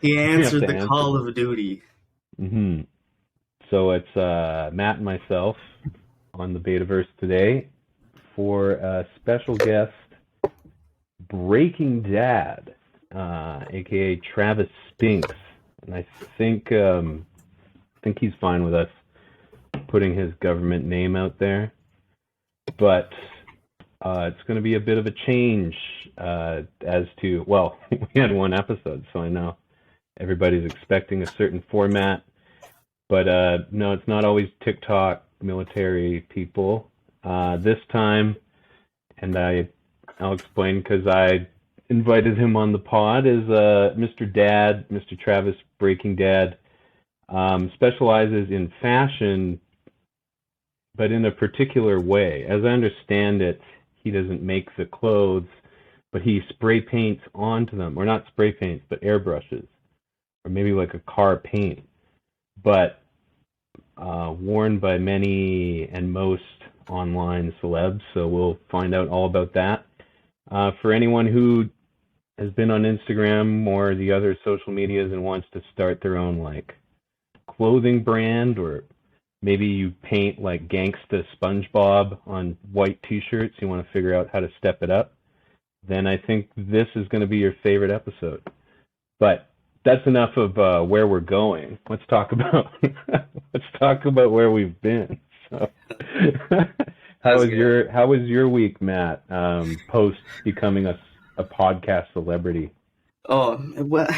He We have answered to the answer call this. of duty. hmm So it's Matt and myself on the Betaverse today for a special guest, Breaking Dad, aka Travis Spinks, and I think he's fine with us putting his government name out there, but it's going to be a bit of a change as to well, we had one episode, so I know everybody's expecting a certain format. But no, it's not always TikTok military people. This time, and I'll explain because I invited him on the pod, is Mr. Dad, Mr. Travis Breaking Dad, specializes in fashion, but in a particular way. As I understand it, he doesn't make the clothes, but he spray paints onto them, or not spray paints, but airbrushes, or maybe like a car paint. But worn by many and most online celebs. So we'll find out all about that. For anyone who has been on Instagram or the other social medias and wants to start their own like clothing brand, or maybe you paint like gangsta SpongeBob on white t-shirts, you want to figure out how to step it up, then I think this is going to be your favorite episode. But that's enough of where we're going. Let's talk about let's talk about where we've been. So, How's it going? how was your week, Matt? Post becoming a podcast celebrity. Oh, well,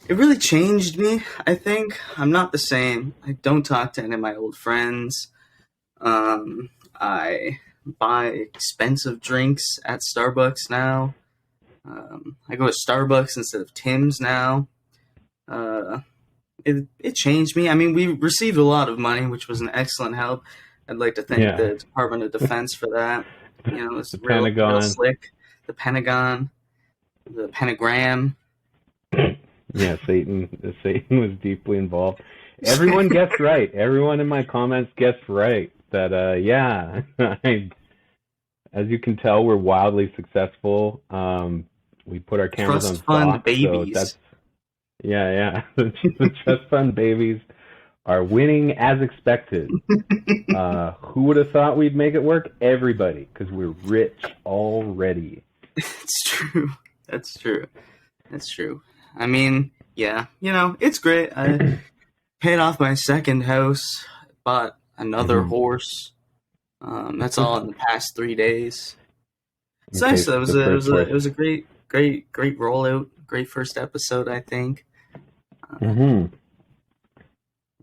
it really changed me. I think I'm not the same. I don't talk to any of my old friends. I buy expensive drinks at Starbucks now. I go to Starbucks instead of Tim's now. Uh, it changed me. I mean, we received a lot of money, which was an excellent help. I'd like to thank Yeah, the Department of Defense for that. You know, it's the real Pentagon. slick. The Pentagon, the pentagram. Yeah, Satan was deeply involved. Everyone guessed right. Everyone in my comments guessed right that yeah, as you can tell, we're wildly successful. We put our cameras Trust on fund stock, so that's babies. yeah, yeah. The trust fund babies are winning as expected. Who would have thought we'd make it work? Everybody, because we're rich already. It's true. That's true. That's true. I mean, yeah, it's great. I paid off my second house, bought another hmm horse. That's all in the past 3 days. It's Okay, nice. so Though. the first horse. It was a great rollout. Great first episode, I think. hmm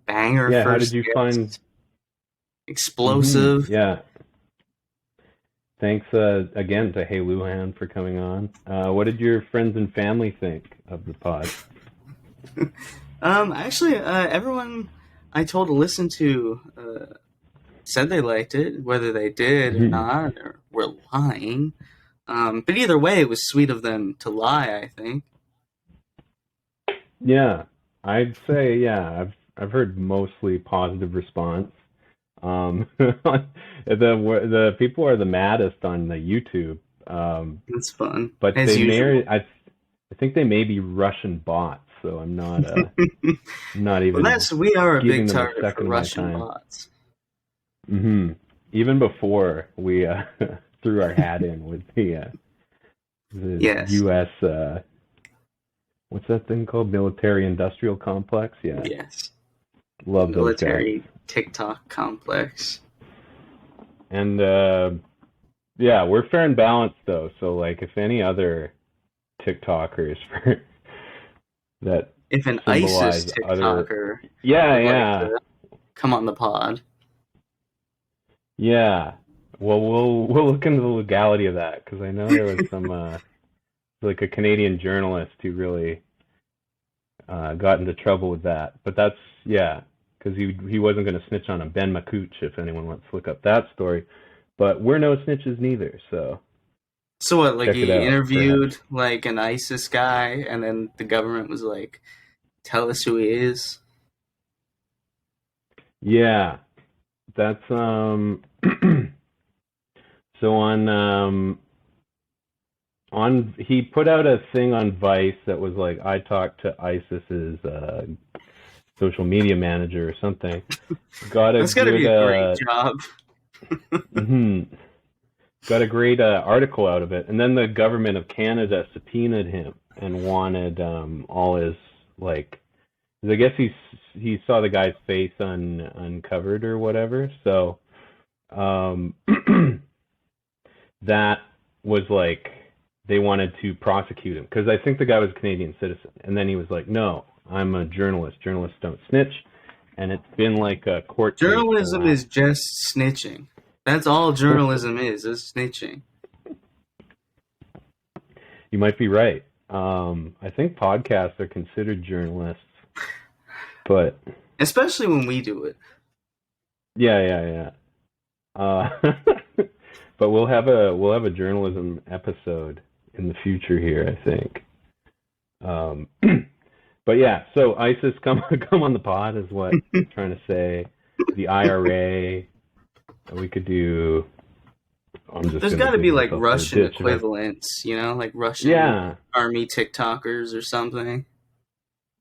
Banger Yeah, how did first you find? guest. Explosive. Yeah, thanks again to Hey Luhan for coming on. What did your friends and family think of the pod? Actually, everyone I told to listen to said they liked it. Whether they did or not, or were lying. But either way, it was sweet of them to lie, I think. Yeah, I'd say yeah. I've heard mostly positive response. The people are the maddest on the YouTube. It's fun, But as they usual. may I think they may be Russian bots, so I'm not Well, even we are a giving big them a target for second of my Russian time. bots. Even before we threw our hat in with the Yes, U.S. What's that thing called? Military industrial complex. Yeah, yes. love those guys. Military TikTok complex. And yeah, we're fair and balanced though. So like, if any other TikTokers for that If an ISIS symbolize other, TikToker yeah, would like yeah, to come on the pod, yeah. Well, we'll look into the legality of that because I know there was some like a Canadian journalist who really got into trouble with that. But that's yeah, because he wasn't going to snitch on a Ben McCooch if anyone wants to look up that story. But we're no snitches neither, so so what? Like check it he out, perhaps. interviewed like an ISIS guy, and then the government was like, "Tell us who he is." Yeah, that's so on he put out a thing on Vice that was like, I talked to ISIS's social media manager or something. Got a That's got to good be a great job. mhm. Got a great article out of it, and then the government of Canada subpoenaed him and wanted all his like. 'Cause I guess he saw the guy's face uncovered or whatever, so um, that was like they wanted to prosecute him because I think the guy was a Canadian citizen, and then he was like, "No, I'm a journalist. Journalists don't snitch," and it's been like a court case. Journalism is just snitching. That's all journalism is snitching. You might be right. I think podcasts are considered journalists, but especially when we do it. Yeah. But we'll have a journalism episode in the future here, I think. But yeah, so ISIS come on the pod is what I'm trying to say. The IRA, we could do. There's got to be like Russian equivalents, like Russian army TikTokers or something.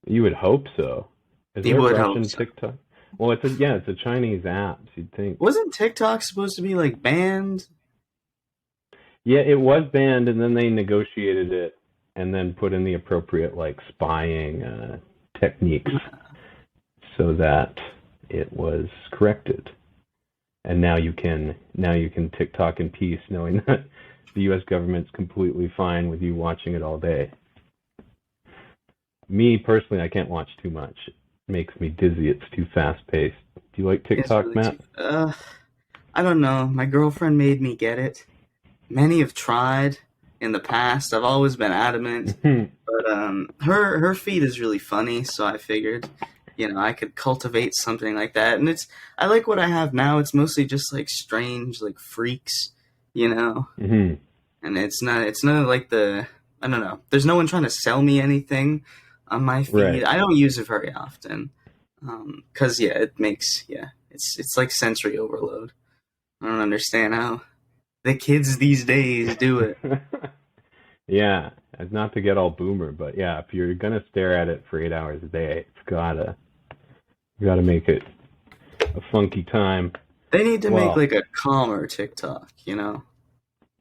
You would hope so. Is you there would Russian hope so. TikTok? Well, it's a Chinese app. So you'd think. Wasn't TikTok supposed to be like banned? Yeah, it was banned, and then they negotiated it, and then put in the appropriate like spying techniques, so that it was corrected. And now you can TikTok in peace, knowing that the U.S. government's completely fine with you watching it all day. Me personally, I can't watch too much. It makes me dizzy. It's too fast paced. Do you like TikTok, really, Matt? I don't know. My girlfriend made me get it. Many have tried in the past. I've always been adamant, but her feed is really funny, so I figured, I could cultivate something like that. And I like what I have now. It's mostly just like strange, like freaks, Mm-hmm. And it's not like I don't know. There's no one trying to sell me anything on my feed. Right. I don't use it very often, because it's like sensory overload. I don't understand how the kids these days do it. Yeah, not to get all boomer, but yeah, if you're gonna stare at it for 8 hours a day, you gotta make it a funky time. They need to make like a calmer TikTok,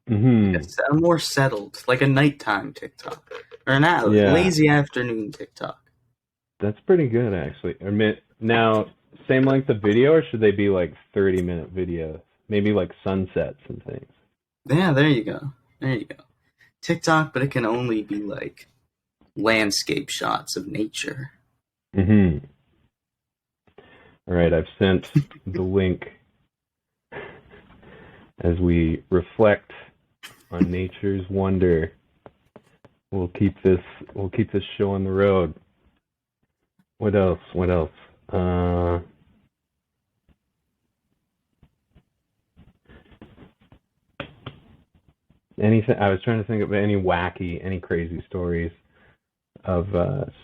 Mm-hmm. A more settled, like a nighttime TikTok or lazy afternoon TikTok. That's pretty good, actually. Now, same length of video, or should they be like 30-minute videos? Maybe like sunsets and things. Yeah, there you go. TikTok, but it can only be like landscape shots of nature. Mm-hmm. All right, I've sent the link as we reflect on nature's wonder. We'll keep this show on the road. What else? Anything? I was trying to think of any crazy stories of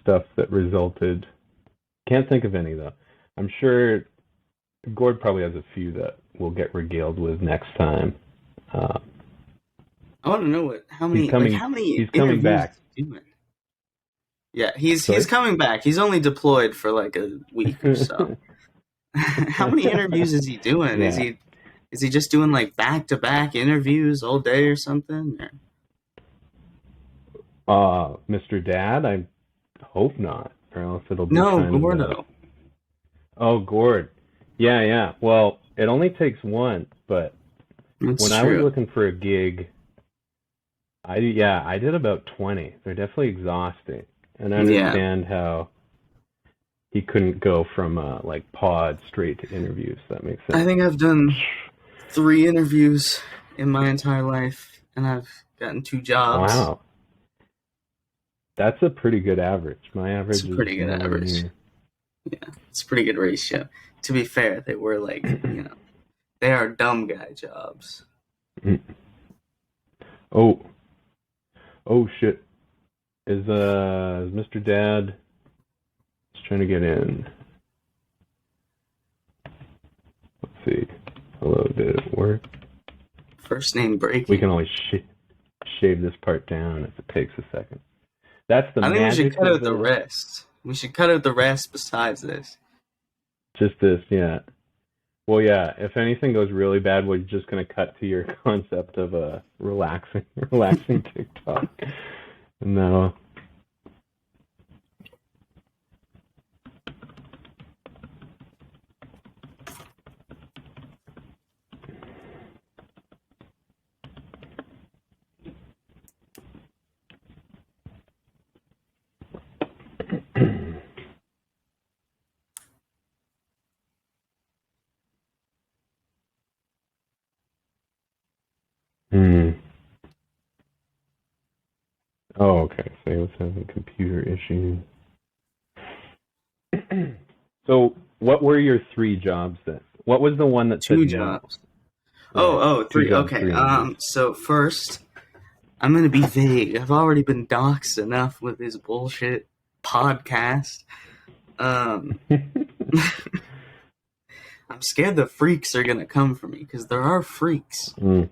stuff that resulted. Can't think of any though. I'm sure Gord probably has a few that we'll get regaled with next time. I want to know how many. He's coming back. Yeah, he's coming back. He's only deployed for like a week or so. How many interviews is he doing? Yeah. Is he just doing like back-to-back interviews all day or something? Or? Mr. Dad, I hope not, or else it'll be Gordo. Oh, Gord. Yeah. Well, it only takes one, but when I was looking for a gig, I did about 20. They're definitely exhausting. And I understand how he couldn't go from like pod straight to interviews. That makes sense. I think I've done 3 interviews in my entire life, and I've gotten 2 jobs. Wow. That's a pretty good average. My average is pretty good average. Near. Yeah, it's a pretty good ratio. To be fair, they were like, they are dumb guy jobs. Oh shit. Is Mr. Dad just trying to get in? Let's see. Hello, did it work? First name breaking. We can always shave this part down if it takes a second. That's the I think we should magic cut of out the rest. We should cut out the rest besides this. just this, yeah. Well, yeah, if anything goes really bad, we're just going to cut to your concept of a relaxing TikTok. No. Hmm. Oh, okay. So he was having computer issues. So, what were your 3 jobs then? What was the one that 2 said no? jobs. Right. 2 3. jobs, Okay. 3 interviews. So first, I'm gonna be vague. I've already been doxxed enough with this bullshit podcast. I'm scared the freaks are gonna come for me because there are freaks. Mm.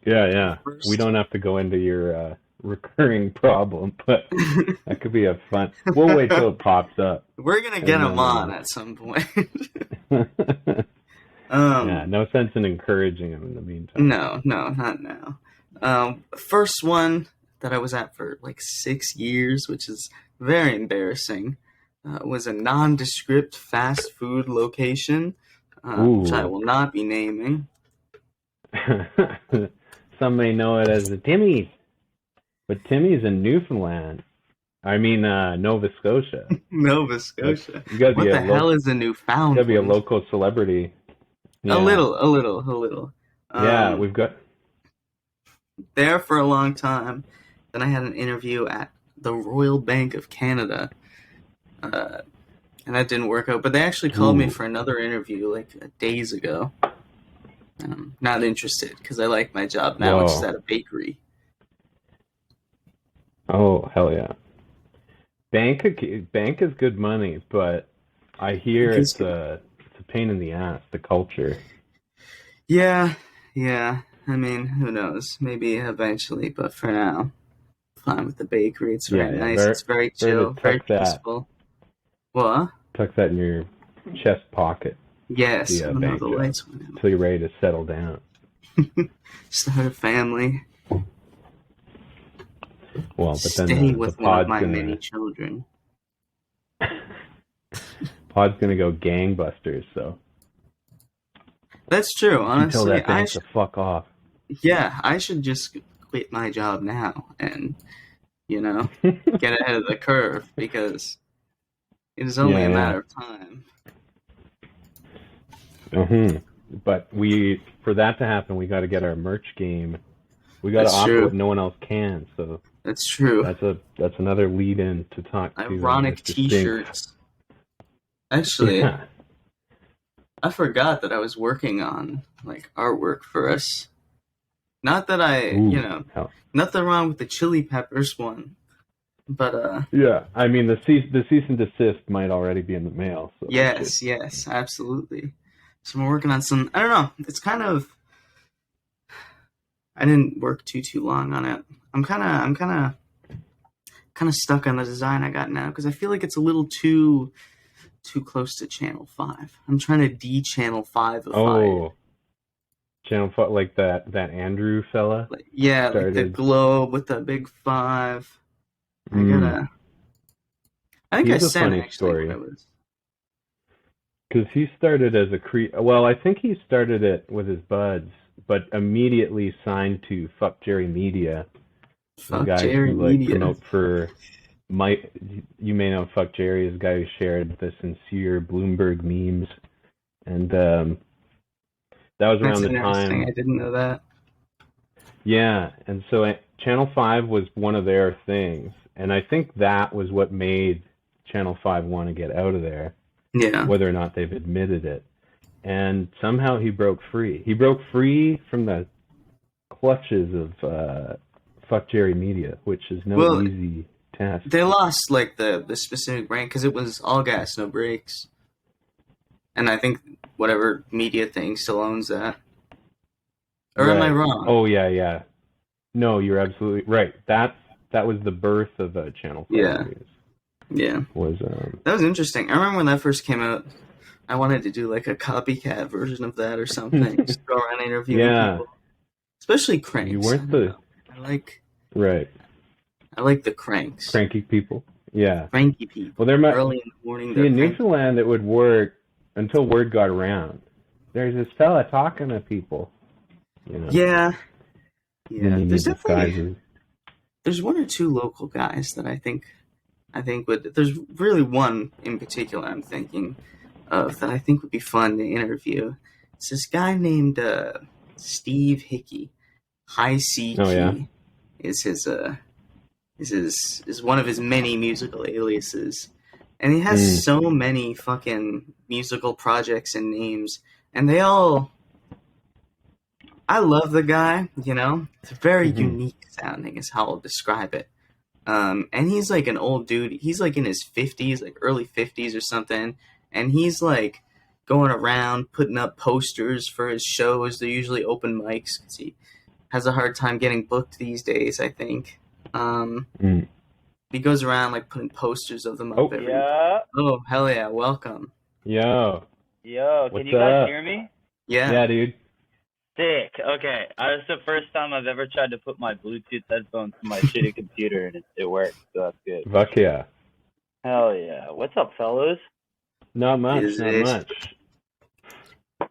Yeah. First, We don't have to go into your recurring problem, but that could be a fun. We'll wait till it pops up. we're gonna get them on at some point. Yeah, no sense in encouraging them in the meantime. No, not now. First one that I was at for like 6 years, which is very embarrassing, was a nondescript fast food location, which I will not be naming. Some may know it as the Timmy's, but Timmy's in Newfoundland. I mean, Nova Scotia. Nova Scotia. You gotta What be the hell is a You Newfoundland? gotta be a local celebrity. Yeah. A little. Yeah, we've got there for a long time. Then I had an interview at the Royal Bank of Canada, and that didn't work out. But they actually called me for another interview like days ago. And I'm not interested because I like my job now, which is at a bakery. Oh, hell yeah. Bank is good money, but I hear it's a pain in the ass, the culture. Yeah. I mean, who knows? Maybe eventually, but for now, fine with the bakery. It's very nice. It's very chill, very peaceful. What? Tuck that in your chest pocket. Yes, the bank the lights went out. Until you're ready to settle down. Start a family. Well, but then stay with one of my many children. Pod's gonna go gangbusters, so. That's true. Honestly, tell that bank to fuck off. Yeah, I should just quit my job now and, get ahead of the curve because it is only a matter of time. But for that to happen, we got to get our merch game. We got to offer what no one else can. So that's true. That's another lead in to talk. Ironic T-shirts. Actually, I forgot that I was working on artwork for us. Not that nothing wrong with the Chili Peppers one, but yeah, I mean the cease and desist might already be in the mail. So yes, absolutely. So I'm working on some. I don't know. It's kind of. I didn't work too long on it. I'm kind of stuck on the design I got now because I feel like it's a little too close to Channel 5. I'm trying to de-Channel 5 Oh, Channel 5, like that Andrew fella? Like the globe with the big 5. I think I said actually story. what it was. Because he started as I think he started it with his buds, but immediately signed to Fuck Jerry Media. Fuck Jerry Media. Promote for you may know Fuck Jerry is a guy who shared the sincere Bloomberg memes, and that was around the time. I didn't know that. Yeah, and so Channel 5 was one of their things, and I think that was what made Channel 5 want to get out of there. Yeah. Whether or not they've admitted it. And somehow he broke free. He broke free from the clutches of Fuck Jerry Media, which is no easy task. They lost the specific brand because it was all gas, no brakes. And I think whatever media thing still owns that. Or am I wrong? Oh, yeah. No, you're absolutely right. That was the birth of Channel 5 Yeah, News. yeah. Was That was interesting. I remember when that first came out, I wanted to do like a copycat version of that or something. Just go around interviewing yeah, people, especially you cranks. I weren't don't the know. I like right I like the cranks, cranky people. Yeah. cranky Well, people. there might Early in the morning, see they're in cranky. Newfoundland it would work until word got around. There's this fella talking to people, you know. Yeah, Then yeah. you There's need definitely disguises. there's one or two local guys that I think would. There's really one in particular I'm thinking of that I think would be fun to interview. It's this guy named Steve Hickey. High C Oh yeah. Key is is one of his many musical aliases, and he has Mm. so many fucking musical projects and names, and they all. I love the guy. It's very Mm-hmm. unique sounding, is how I'll describe it. And he's like an old dude. He's like in his 50s, like early 50s or something. And he's like going around putting up posters for his shows. They're usually open mics because he has a hard time getting booked these days, I think. Um, Mm. he goes around like putting posters of them up Oh, every. Yeah. Oh, hell yeah! Welcome. yo, Yo, can what's you guys up? hear me? Yeah. Yeah, dude. Sick. Okay. This is the first time I've ever tried to put my Bluetooth headphones to my shitty computer, and it worked, so that's good. Fuck yeah. Hell yeah. What's up, fellas? Not much, Is not it? much.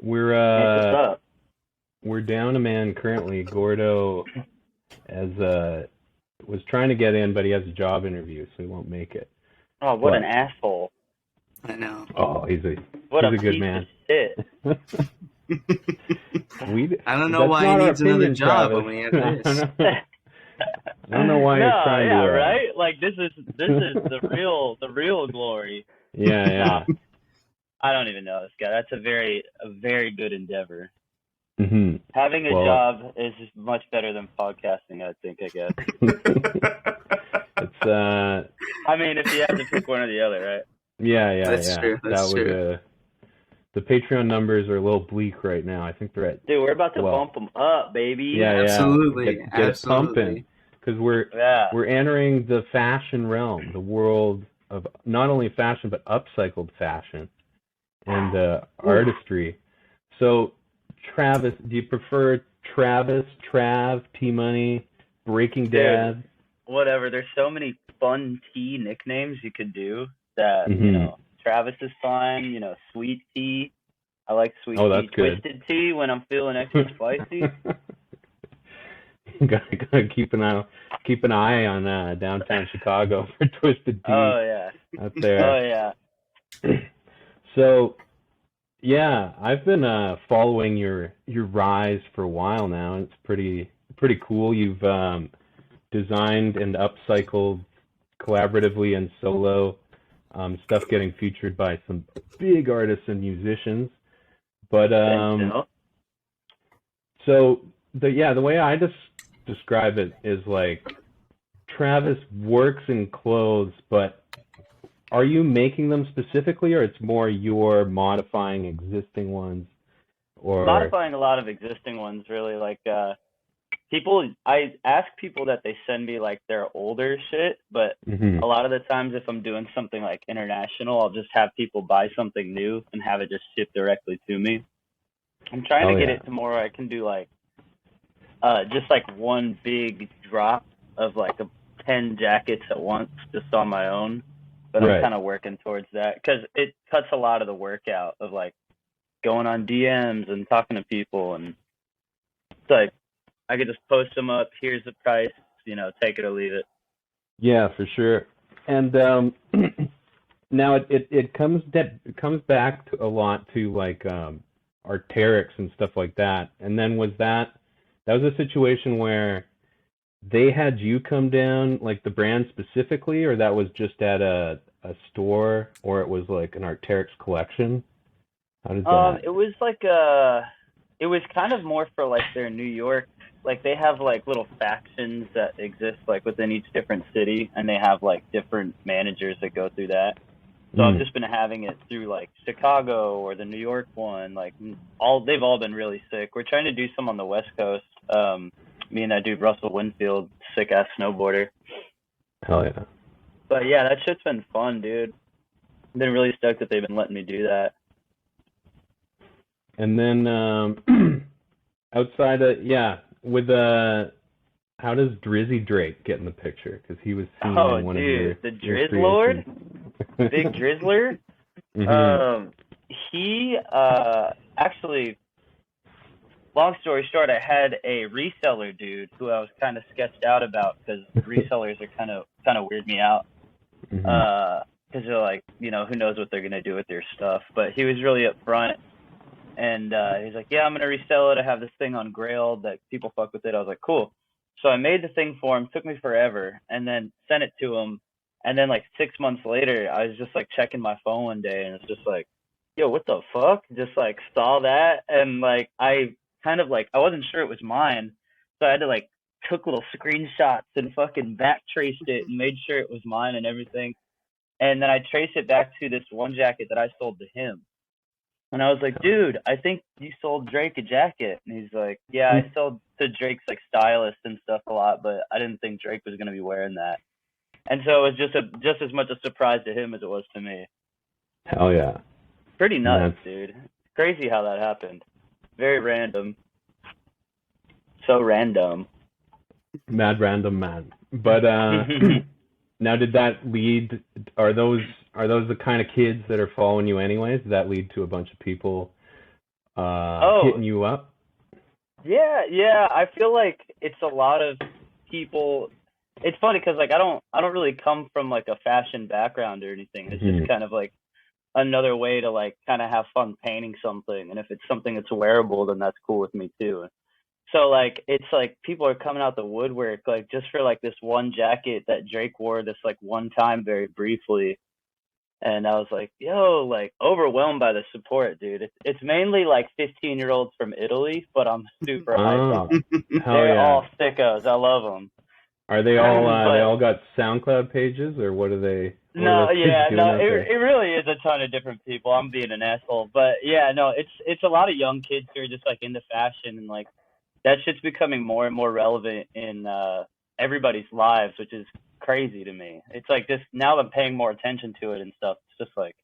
We're Hey, what's up? we're down a man currently. Gordo was trying to get in, but he has a job interview, so he won't make it. Oh, what What? an asshole. I know. Oh, he's a What he's a a good piece man. of shit. I don't know That's why he not our needs another opinion, job Travis. when we have this. I don't know why No, you're trying yeah, to. right? Like this is the real glory. Yeah, yeah. I don't even know this guy. That's a very good endeavor. hmm Having a Well, job is much better than podcasting, I think, I guess. it's I mean, if you have to pick one or the other, right? yeah. That's true. That That's would true. the Patreon numbers are a little bleak right now. I think they're at Dude, we're about to well, bump them up, baby. yeah. Absolutely. Get it pumping Absolutely. because Yeah. we're entering the fashion realm, the world of not only fashion but upcycled fashion and artistry. So, Travis, do you prefer Travis, Trav, T Money, Breaking Dad? Whatever. There's so many fun tea nicknames you could do that, Mhm. Travis is fine, Sweet Tea. I like Sweet Oh, Tea. that's good. Twisted Tea when I'm feeling extra spicy. gotta keep an eye on downtown Chicago for Twisted Tea Oh, yeah. out there. Oh, yeah. So, yeah, I've been following your rise for a while now, and it's pretty cool. You've designed and upcycled collaboratively and solo stuff getting featured by some big artists and musicians. But so the way I just describe it is like Travis works in clothes, but are you making them specifically, or it's more you're modifying existing ones? Or Modifying a lot of existing ones, really. Like, I ask people that they send me like their older shit, but Mhm. a lot of the times if I'm doing something like international, I'll just have people buy something new and have it just shipped directly to me. I'm trying to get it to more where I can do like just like one big drop of like 10 jackets at once just on my own. But Right. I'm kind of working towards that because it cuts a lot of the work out of like going on DMs and talking to people, and it's like I could just post them up. Here's the price, take it or leave it. Yeah, for sure. And now it comes back to a lot to like Arc'teryx and stuff like that. And then that was a situation where they had you come down, like the brand specifically, or that was just at a store, or it was like an Arc'teryx collection? How did that? It was like it was kind of more for like their New York, like they have like little factions that exist like within each different city, and they have like different managers that go through that. So I've just been having it through like Chicago or the New York one. Like they've all been really sick. We're trying to do some on the West Coast. Me and that dude Russell Winfield, sick ass snowboarder. Hell yeah. But yeah, that shit's been fun, dude. I've been really stoked that they've been letting me do that. And then outside of with how does Drizzy Drake get in the picture? Because he was seen in one of your the your Drizz Lord, creations. big Drizzler. Mhm. He actually, long story short, I had a reseller dude who I was kind of sketched out about because resellers are kind of weird me out. Because they're like, who knows what they're gonna do with their stuff. But he was really upfront, and he's like, yeah, I'm gonna resell it. I have this thing on Grail that people fuck with it. I was like, cool. So I made the thing for him. Took me forever, and then sent it to him. And then like 6 months later, I was just like checking my phone one day, and it's just like, yo, what the fuck? Just like saw that, and like I kind of like I wasn't sure it was mine, so I had to like took little screenshots and fucking back traced it and made sure it was mine and everything. And then I traced it back to this one jacket that I sold to him. And I was like, dude, I think you sold Drake a jacket. And he's like, yeah, I sold to Drake's like stylist and stuff a lot, but I didn't think Drake was gonna be wearing that. And so it was just as much a surprise to him as it was to me. Hell yeah. Pretty nuts, dude. Crazy how that happened. Very random. So random. Mad random man. But now, did that lead? Are those the kind of kids that are following you anyways? Did that lead to a bunch of people hitting you up? Yeah. I feel like it's a lot of people. It's funny because like I don't really come from like a fashion background or anything. It's just kind of like another way to like kind of have fun painting something, and if it's something that's wearable, then that's cool with me too. So like it's like people are coming out the woodwork like just for like this one jacket that Drake wore this like one time very briefly, and I was like, yo, like overwhelmed by the support, dude. It's mainly like 15-year-olds from Italy, but I'm super hyped on them. They're all sickos. I love them. Are they all they all got SoundCloud pages, or what are they? It really is a ton of different people. I'm being an asshole, but yeah, no, it's a lot of young kids who are just like into fashion, and like that shit's becoming more and more relevant in everybody's lives, which is crazy to me. It's like just now I'm paying more attention to it and stuff. It's just like,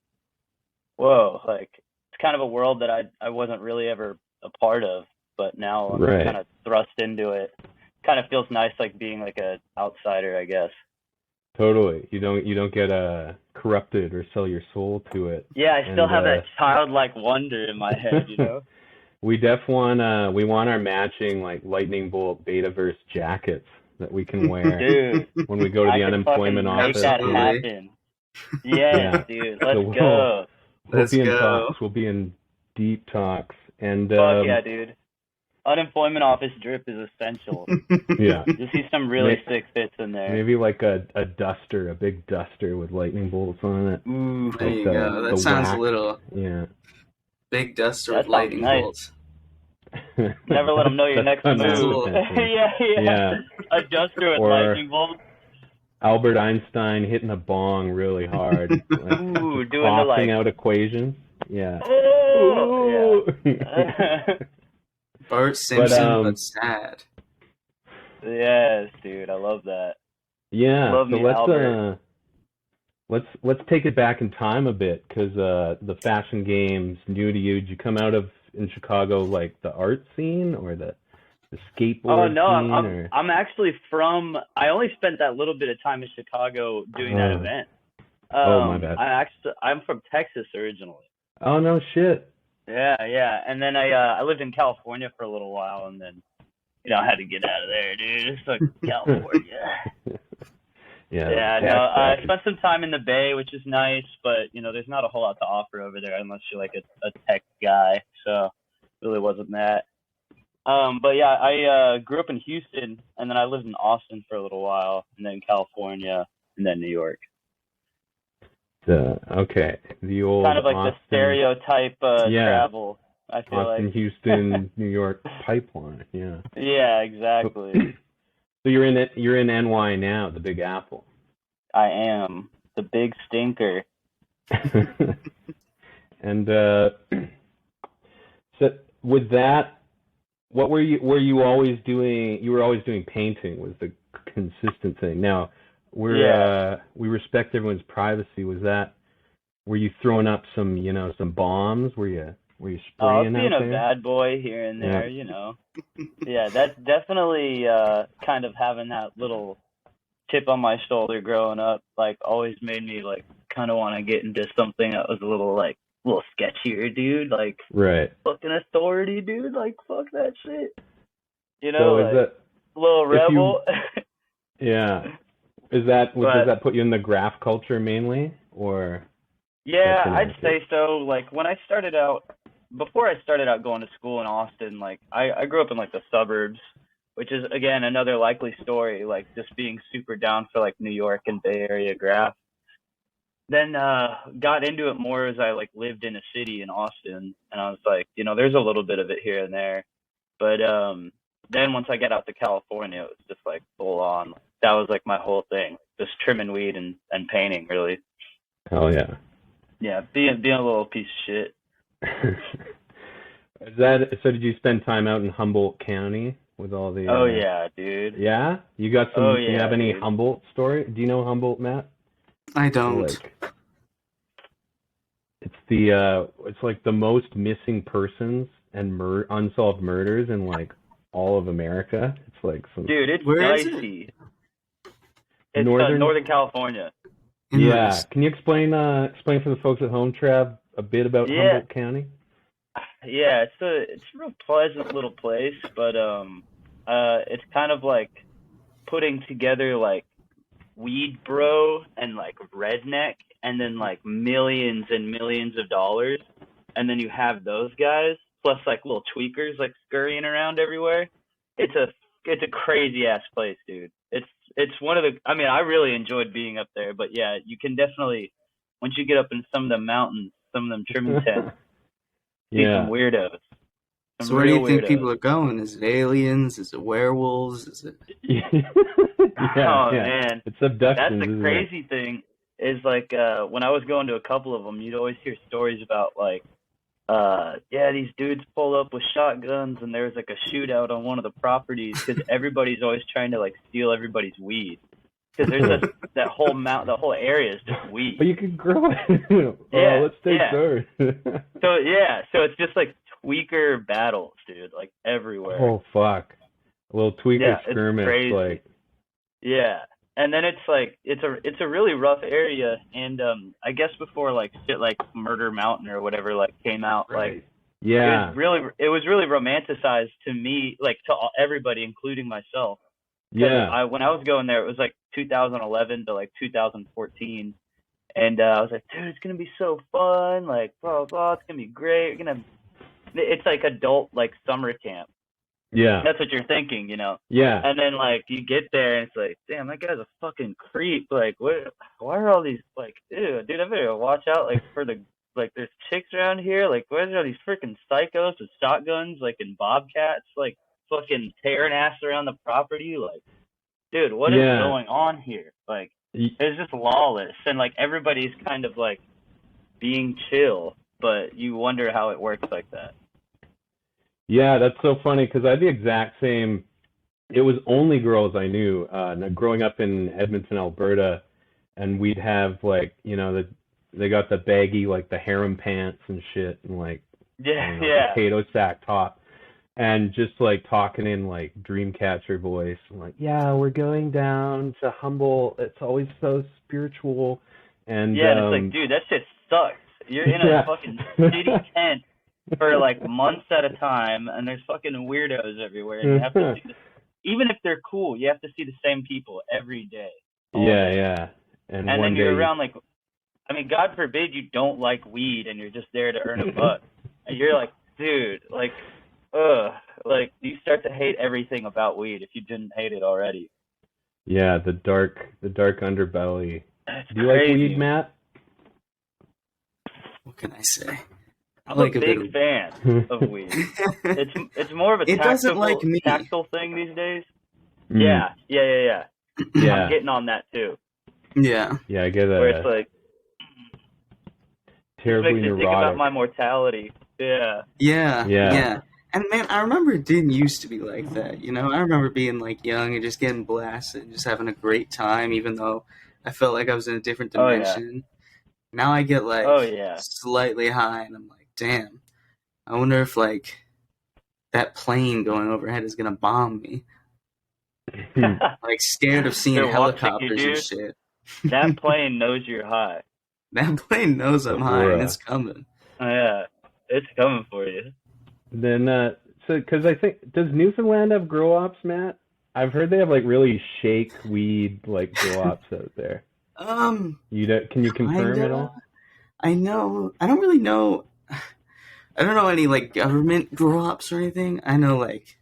whoa, like it's kind of a world that I wasn't really ever a part of, but now I'm kind of thrust into it. Kind of feels nice, like being like a outsider, I guess. Totally. You don't get corrupted or sell your soul to it. Yeah, I still have that childlike wonder in my head, you know. We want our matching like lightning bolt Betaverse jackets that we can wear dude, when we go to the unemployment office. Make that happen. Yeah, dude, let's go. We'll be in deep talks, and fuck yeah, dude. Unemployment office drip is essential. Yeah. You see some really sick fits in there. Maybe like a duster, a big duster with lightning bolts on it. Ooh, there you go. That sounds a little. Yeah. Big duster with lightning bolts. Never let them know your next move. Yeah. A duster with lightning bolts. Albert Einstein hitting a bong really hard. Like, ooh, doing the like out equations. Yeah. Oh, yeah. Bart Simpson, but sad. Yes, dude, I love that. Yeah, love so let's take it back in time a bit, because the fashion game's new to you. Did you come out of in Chicago like the art scene or the skateboard scene? Oh no, I'm actually from. I only spent that little bit of time in Chicago doing that event. My bad. I'm from Texas originally. Oh no shit. Yeah, and then I lived in California for a little while, and then I had to get out of there, dude. It's like California. I spent some time in the Bay, which is nice, but there's not a whole lot to offer over there unless you're like a tech guy. So it really wasn't that. But yeah, I grew up in Houston, and then I lived in Austin for a little while, and then California, and then New York. Okay, the old kind of like Austin, the stereotype travel. I feel Austin, like Houston, New York pipeline. Yeah. Yeah, exactly. So you're in NY now, the Big Apple. I am the big stinker. And so with that, What were you always doing? You were always doing painting was the consistent thing. Now, we respect everyone's privacy. Were you throwing up some bombs? Were you spraying being out a there? bad boy here and there, Yeah, that's definitely kind of having that little chip on my shoulder growing up, like always made me like kind of want to get into something that was a little sketchier, dude. Like Right. fucking authority, dude. Like fuck that shit. So is that little rebel. yeah? Does that put you in the graph culture mainly, or? Yeah, I'd say so. Like when I started out, before I started out going to school in Austin, like I grew up in like the suburbs, which is again another likely story, like just being super down for like New York and Bay Area graph. Then got into it more as I like lived in a city in Austin, and I was like, there's a little bit of it here and there, but then once I got out to California, it was just like full on. That was like my whole thing, just trimming weed and painting, really. Oh yeah. Yeah, being a little piece of shit. So did you spend time out in Humboldt County with all the? Oh yeah, dude. Yeah, you got some. Oh, do you yeah, have any dude. Humboldt story? Do you know Humboldt, Matt? I don't. It's like the most missing persons and unsolved murders in like all of America. It's like some. Dude, it's Where is dicey. It's Northern California. Yeah. Can you explain for the folks at home, Trav, a bit about Humboldt County? Yeah, it's a real pleasant little place, but it's kind of like putting together like weed bro and like redneck and then like millions and millions of dollars, and then you have those guys plus like little tweakers like scurrying around everywhere. It's a crazy ass place, dude. It's one of the, I mean, I really enjoyed being up there, but yeah, you can definitely, once you get up in some of the mountains, some of them trimming tents, see some weirdos. So where do you think people are going? Is it aliens? Is it werewolves? Is it? Man, it's abductions. That's the crazy thing is like when I was going to a couple of them, you'd always hear stories about like, these dudes pull up with shotguns and there's like a shootout on one of the properties because everybody's always trying to like steal everybody's weed. Because there's that whole the whole area is just weed. But you can grow it. Let's take third. So it's just like tweaker battles, dude, like everywhere. Oh fuck, a little tweaker skirmish, crazy. like. Yeah, and then it's like it's a really rough area, and I guess before like shit like Murder Mountain or whatever like came out, like it was really romanticized to me, like to everybody, including myself. Yeah. When I was going there, it was like 2011 to like 2014, and I was like, dude, it's gonna be so fun, like blah blah, it's gonna be great. It's like adult like summer camp. Yeah. That's what you're thinking, Yeah. And then like you get there and it's like, damn, that guy's a fucking creep. Like, why are all these like, ew, dude, I better watch out like for the like there's chicks around here. Like, why are all these freaking psychos with shotguns like in bobcats like fucking tearing ass around the property? Like, dude, what is going on here? Like, it's just lawless and like everybody's kind of like being chill, but you wonder how it works like that. Yeah, that's so funny because I had the exact same. It was only girls I knew growing up in Edmonton, Alberta, and we'd have like they got the baggy like the harem pants and shit and like potato sack top, and just like talking in like Dreamcatcher voice, and like we're going down to Humboldt. It's always so spiritual, and it's like, dude, that shit sucks. You're in a fucking shitty tent for like months at a time, and there's fucking weirdos everywhere. And you have to see even if they're cool, you have to see the same people every day. Yeah. And then you're around like, I mean, God forbid you don't like weed and you're just there to earn a buck. And you're like, dude, like, like you start to hate everything about weed if you didn't hate it already. Yeah, the dark underbelly. Do you crazy. like weed, Matt? What can I say? I'm a big fan of weed. It's more of a tactile thing these days. Yeah. I'm getting on that too. Yeah, I get that. Where it's like terribly makes me neurotic. think about my mortality. Yeah. Yeah. And man, I remember it didn't used to be like that. You know, I remember being like young and just getting blasted, and just having a great time, even though I felt like I was in a different Oh yeah. dimension. Now I get like Oh yeah. slightly high, and I'm like, damn. I wonder if like that plane going overhead is gonna bomb me. Like scared of seeing They're watching you, helicopters and dude. shit. That plane knows you're high. That plane knows I'm high and it's coming. Oh, yeah, it's coming for you. Then, so because I think, does Newfoundland have grow ops, Matt? I've heard they have like really shake weed like grow ops out there. Can you confirm at all? I know. I don't really know. I don't know any like government grow ops or anything. I know like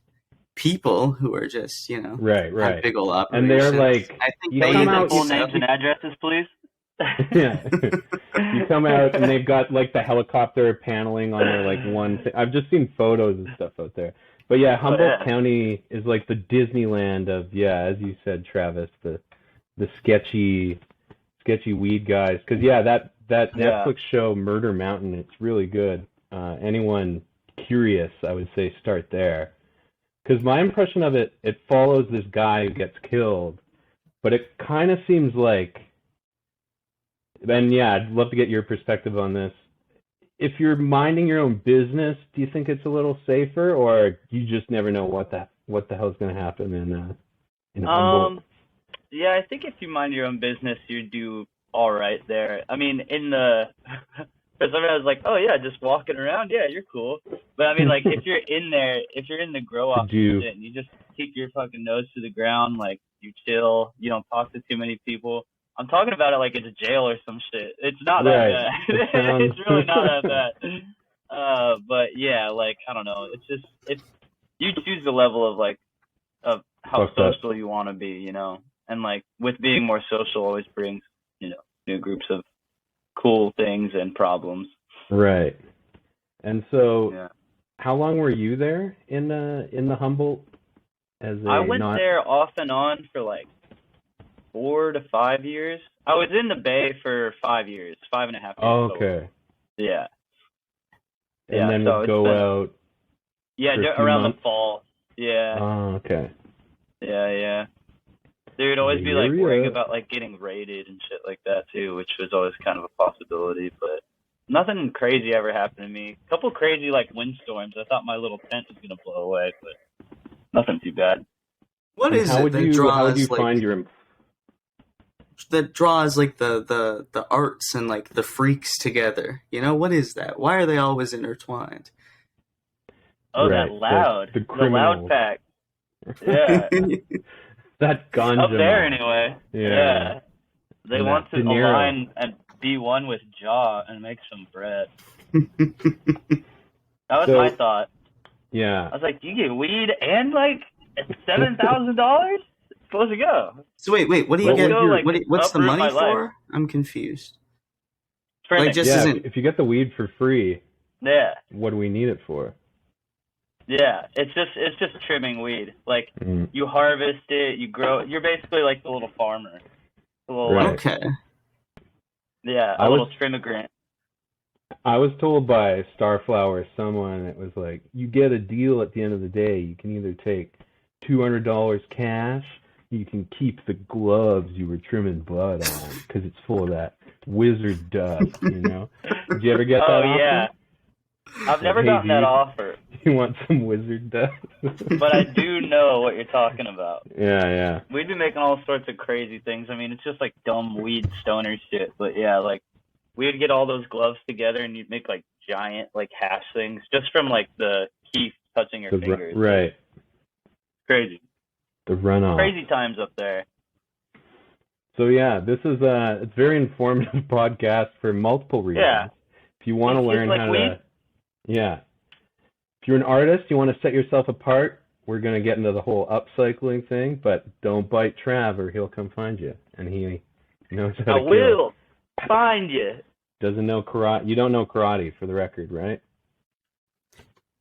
people who are just right have big old operations. And they're like, I think you Can come you out, full names and addresses, please? Yeah, you come out and they've got like the helicopter paneling on their like one thing. I've just seen photos and stuff out there. But yeah, Humboldt County is like the Disneyland of, as you said, Travis, the sketchy weed guys. Because that Netflix show Murder Mountain, it's really good. Anyone curious, I would say start there. Because my impression of it follows this guy who gets killed, but it kind of seems like, and I'd love to get your perspective on this. If you're minding your own business, do you think it's a little safer, or you just never know what the hell's going to happen in Humboldt? Yeah, I think if you mind your own business, you do all right there. I mean, because I was like, oh yeah, just walking around, yeah, you're cool. But I mean, like, if you're in the grow up shit, and you just keep your fucking nose to the ground, like you chill, you don't talk to too many people. I'm talking about it like it's a jail or some shit. It's not that bad. It's really not that bad. But yeah, like I don't know. It's you choose the level of how social you want to be, and like with being more social always brings new groups of cool things and problems. Right. And so, how long were you there in the Humboldt? I went there off and on for like 4 to 5 years. I was in the Bay for 5 years, 5.5 years. Oh, okay. Yeah. And then we'd go out. Yeah, around the fall. Yeah. Oh, okay. Yeah. There would always be like worrying about like getting raided and shit like that too, which was always kind of a possibility, but nothing crazy ever happened to me. A couple crazy like windstorms. I thought my little tent was gonna blow away, but nothing too bad. What is how it would that you, draws how would you like, find your that draws like the arts and like the freaks together? What is that? Why are they always intertwined? Oh, that loud. The loud pack. Yeah. That ganja. Up there anyway. Yeah. They and want to align and be one with Jaw and make some bread. That was my thought. Yeah. I was like, you get weed and like $7,000? It's supposed to go. So wait, what do you get? What's the money for? I'm confused. Like, if you get the weed for free, what do we need it for? Yeah, it's just trimming weed. Like you harvest it, you grow it. You're basically like the little farmer. Okay. Yeah, a little trimmigrant. I was told by Starflower someone, it was like, you get a deal at the end of the day. You can either take $200 cash, you can keep the gloves you were trimming blood on because it's full of that wizard dust, Did you ever get that offer? Yeah. I've never gotten that offer. You want some wizard dust? But I do know what you're talking about. Yeah. We'd be making all sorts of crazy things. I mean, it's just like dumb weed stoner shit. But yeah, like we'd get all those gloves together and you'd make like giant like hash things just from like the keef touching your fingers. Right. Crazy. The runoff. Crazy times up there. So yeah, this is it's a very informative podcast for multiple reasons. Yeah. If you want to learn how to... Yeah. If you're an artist, you want to set yourself apart, we're going to get into the whole upcycling thing, but don't bite Trav or he'll come find you. And he knows how to kill. I will find you. Doesn't know karate. You don't know karate, for the record, right?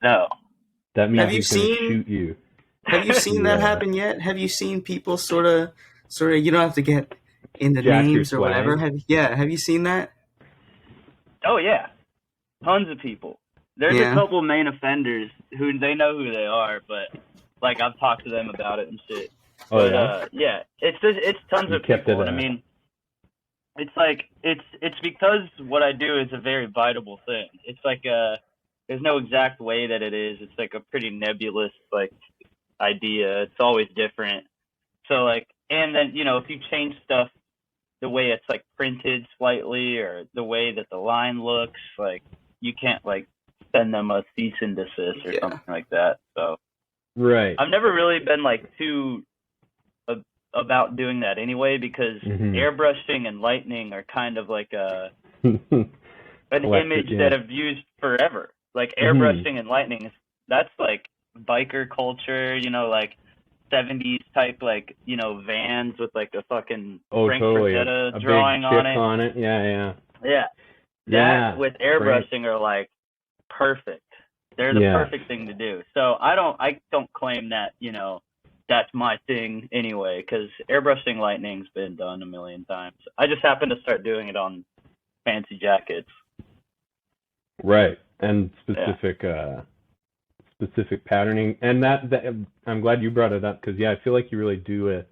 No. That means he's going to shoot you. Have you seen that happen yet? Have you seen people sort of, you don't have to get into names or whatever. Have you seen that? Oh, yeah. Tons of people. There's a couple main offenders who they know who they are, but like I've talked to them about it and shit. Oh, But yeah? yeah, it's tons You of kept people, it, and I mean, it's like it's because what I do is a very bitable thing. It's like there's no exact way that it is. It's like a pretty nebulous like idea. It's always different. So like, and then if you change stuff, the way it's like printed slightly or the way that the line looks, like you can't like send them a cease and desist or something like that. So right. I've never really been like too about doing that anyway, because airbrushing and lightning are kind of like an image that I've used forever. Like airbrushing and lightning, that's like biker culture, like 70s type, like vans with like a fucking Frank totally. Frazetta drawing big on it. Yeah. That with airbrushing are like perfect. They're the perfect thing to do. So I don't claim that that's my thing anyway, because airbrushing lightning's been done a million times. I just happen to start doing it on fancy jackets. Right, and specific patterning, and that I'm glad you brought it up, because I feel like you really do a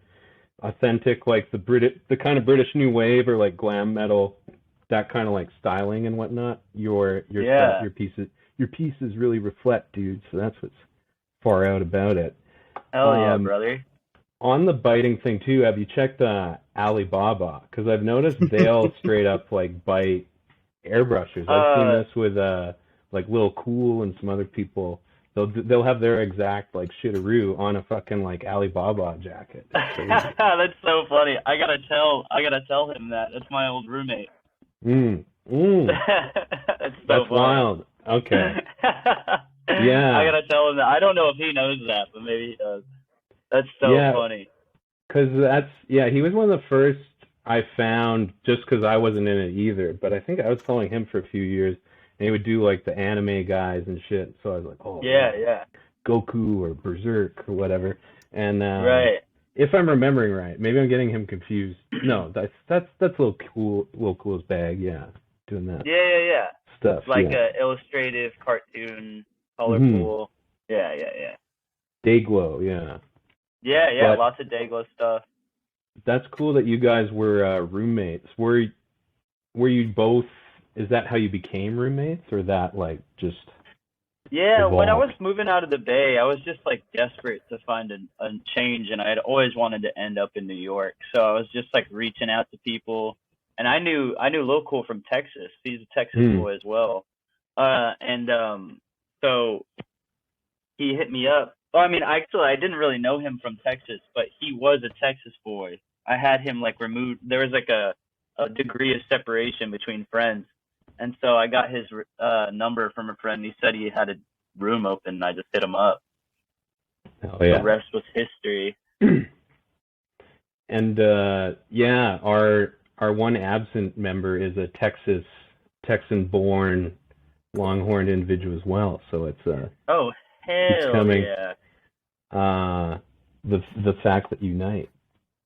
authentic, like the kind of British New Wave or like glam metal, that kind of like styling and whatnot. Your stuff, your pieces really reflect, dude. So that's what's far out about it. Hell yeah, brother. On the biting thing too, have you checked Alibaba? Because I've noticed they'll straight up like bite airbrushers. I've seen this with like Lil Cool and some other people. They'll have their exact like shitaroo on a fucking like Alibaba jacket. That's so funny. I gotta tell him that. That's my old roommate. That's wild. Okay. Yeah. I gotta tell him that. I don't know if he knows that, but maybe he does. That's so funny. Because he was one of the first I found, just because I wasn't in it either. But I think I was following him for a few years, and he would do like the anime guys and shit. So I was like, oh yeah, Goku or Berserk or whatever. And right. If I'm remembering right, maybe I'm getting him confused. No, that's Lil Cool's bag. Yeah, doing that. Yeah. Stuff like a illustrative cartoon, colorful. Yeah. Dayglow, yeah. Yeah, lots of Dayglow stuff. That's cool that you guys were roommates. Were you both? Is that how you became roommates, or that like just? Yeah, evolved? When I was moving out of the Bay, I was just like desperate to find a change, and I had always wanted to end up in New York. So I was just like reaching out to people, and I knew Lil Cool from Texas. He's a Texas boy as well, so he hit me up. Well, I mean, actually, I didn't really know him from Texas, but he was a Texas boy. I had him like removed. There was like a degree of separation between friends. And so I got his number from a friend. He said he had a room open, and I just hit him up. Oh, yeah. The rest was history. And our one absent member is a Texan-born Longhorn individual as well. So it's hell yeah. The fact that unite.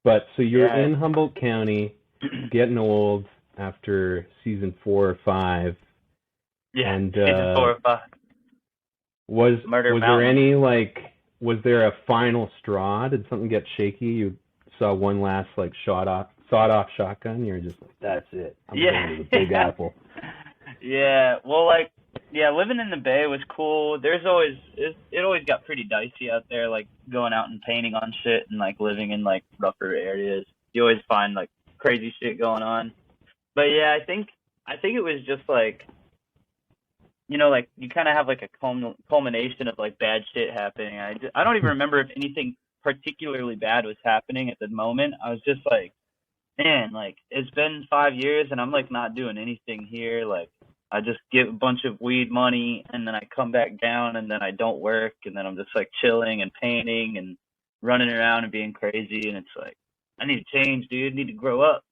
But so you're in Humboldt County, getting old after season 4 or 5. Yeah, and, season 4 or 5. Was Mountain. there any was there a final straw? Did something get shaky? You saw one last like sawed-off shotgun. You're just like, that's it. I'm going to the Big Apple. Yeah, well, living in the Bay was cool. It always got pretty dicey out there, like going out and painting on shit and like living in like rougher areas. You always find like crazy shit going on. But yeah, I think it was just like, like you kind of have like a culmination of like bad shit happening. I don't even remember if anything particularly bad was happening at the moment. I was just like, man, like it's been 5 years and I'm like not doing anything here. Like I just give a bunch of weed money and then I come back down and then I don't work and then I'm just like chilling and painting and running around and being crazy, and it's like, I need to change, dude. I need to grow up.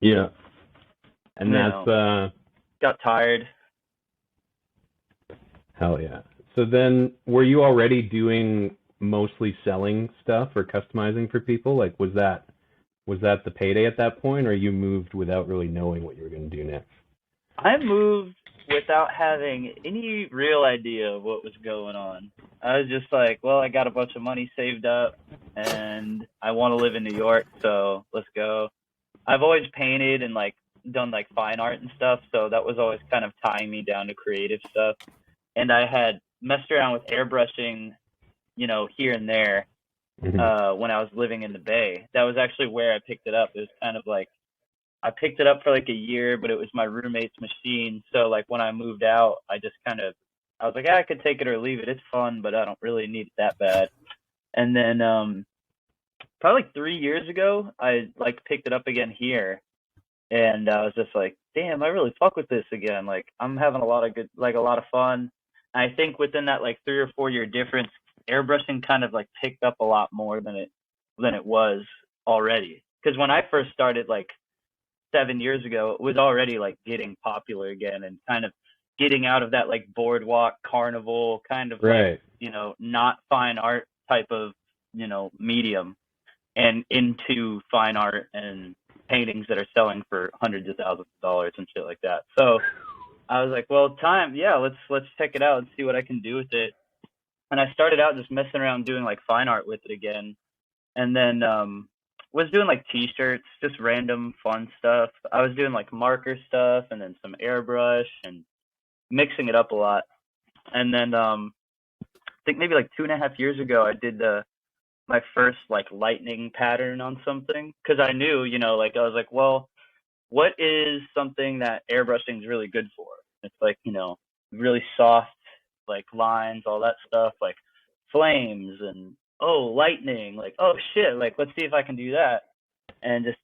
Yeah. And that's got tired. Hell yeah. So then were you already doing mostly selling stuff or customizing for people? Like was that the payday at that point, or you moved without really knowing what you were going to do next? I moved without having any real idea of what was going on. I was just like, well, I got a bunch of money saved up and I want to live in New York, so let's go. I've always painted and like done like fine art and stuff, so that was always kind of tying me down to creative stuff. And I had messed around with airbrushing, here and there when I was living in the Bay. That was actually where I picked it up. It was kind of like I picked it up for like a year, but it was my roommate's machine. So like when I moved out, I was like, I could take it or leave it. It's fun, but I don't really need it that bad. And then probably like 3 years ago, I like picked it up again here, and I was just like, damn, I really fuck with this again. Like I'm having a lot of fun. I think within that like 3 or 4 year difference, airbrushing kind of like picked up a lot more than it was already. Because when I first started like 7 years ago, it was already like getting popular again and kind of getting out of that like boardwalk carnival kind of right. like, not fine art type of, medium and into fine art and paintings that are selling for hundreds of thousands of dollars and shit like that. So I was like, well, let's check it out and see what I can do with it. And I started out just messing around doing like fine art with it again. And then was doing like t-shirts, just random fun stuff. I was doing like marker stuff and then some airbrush and mixing it up a lot. And then I think maybe like 2.5 years ago, I did my first like lightning pattern on something, because I knew, like I was like, well, what is something that airbrushing is really good for? It's like, really soft like lines, all that stuff, like flames and lightning, like, oh shit, like let's see if I can do that. And just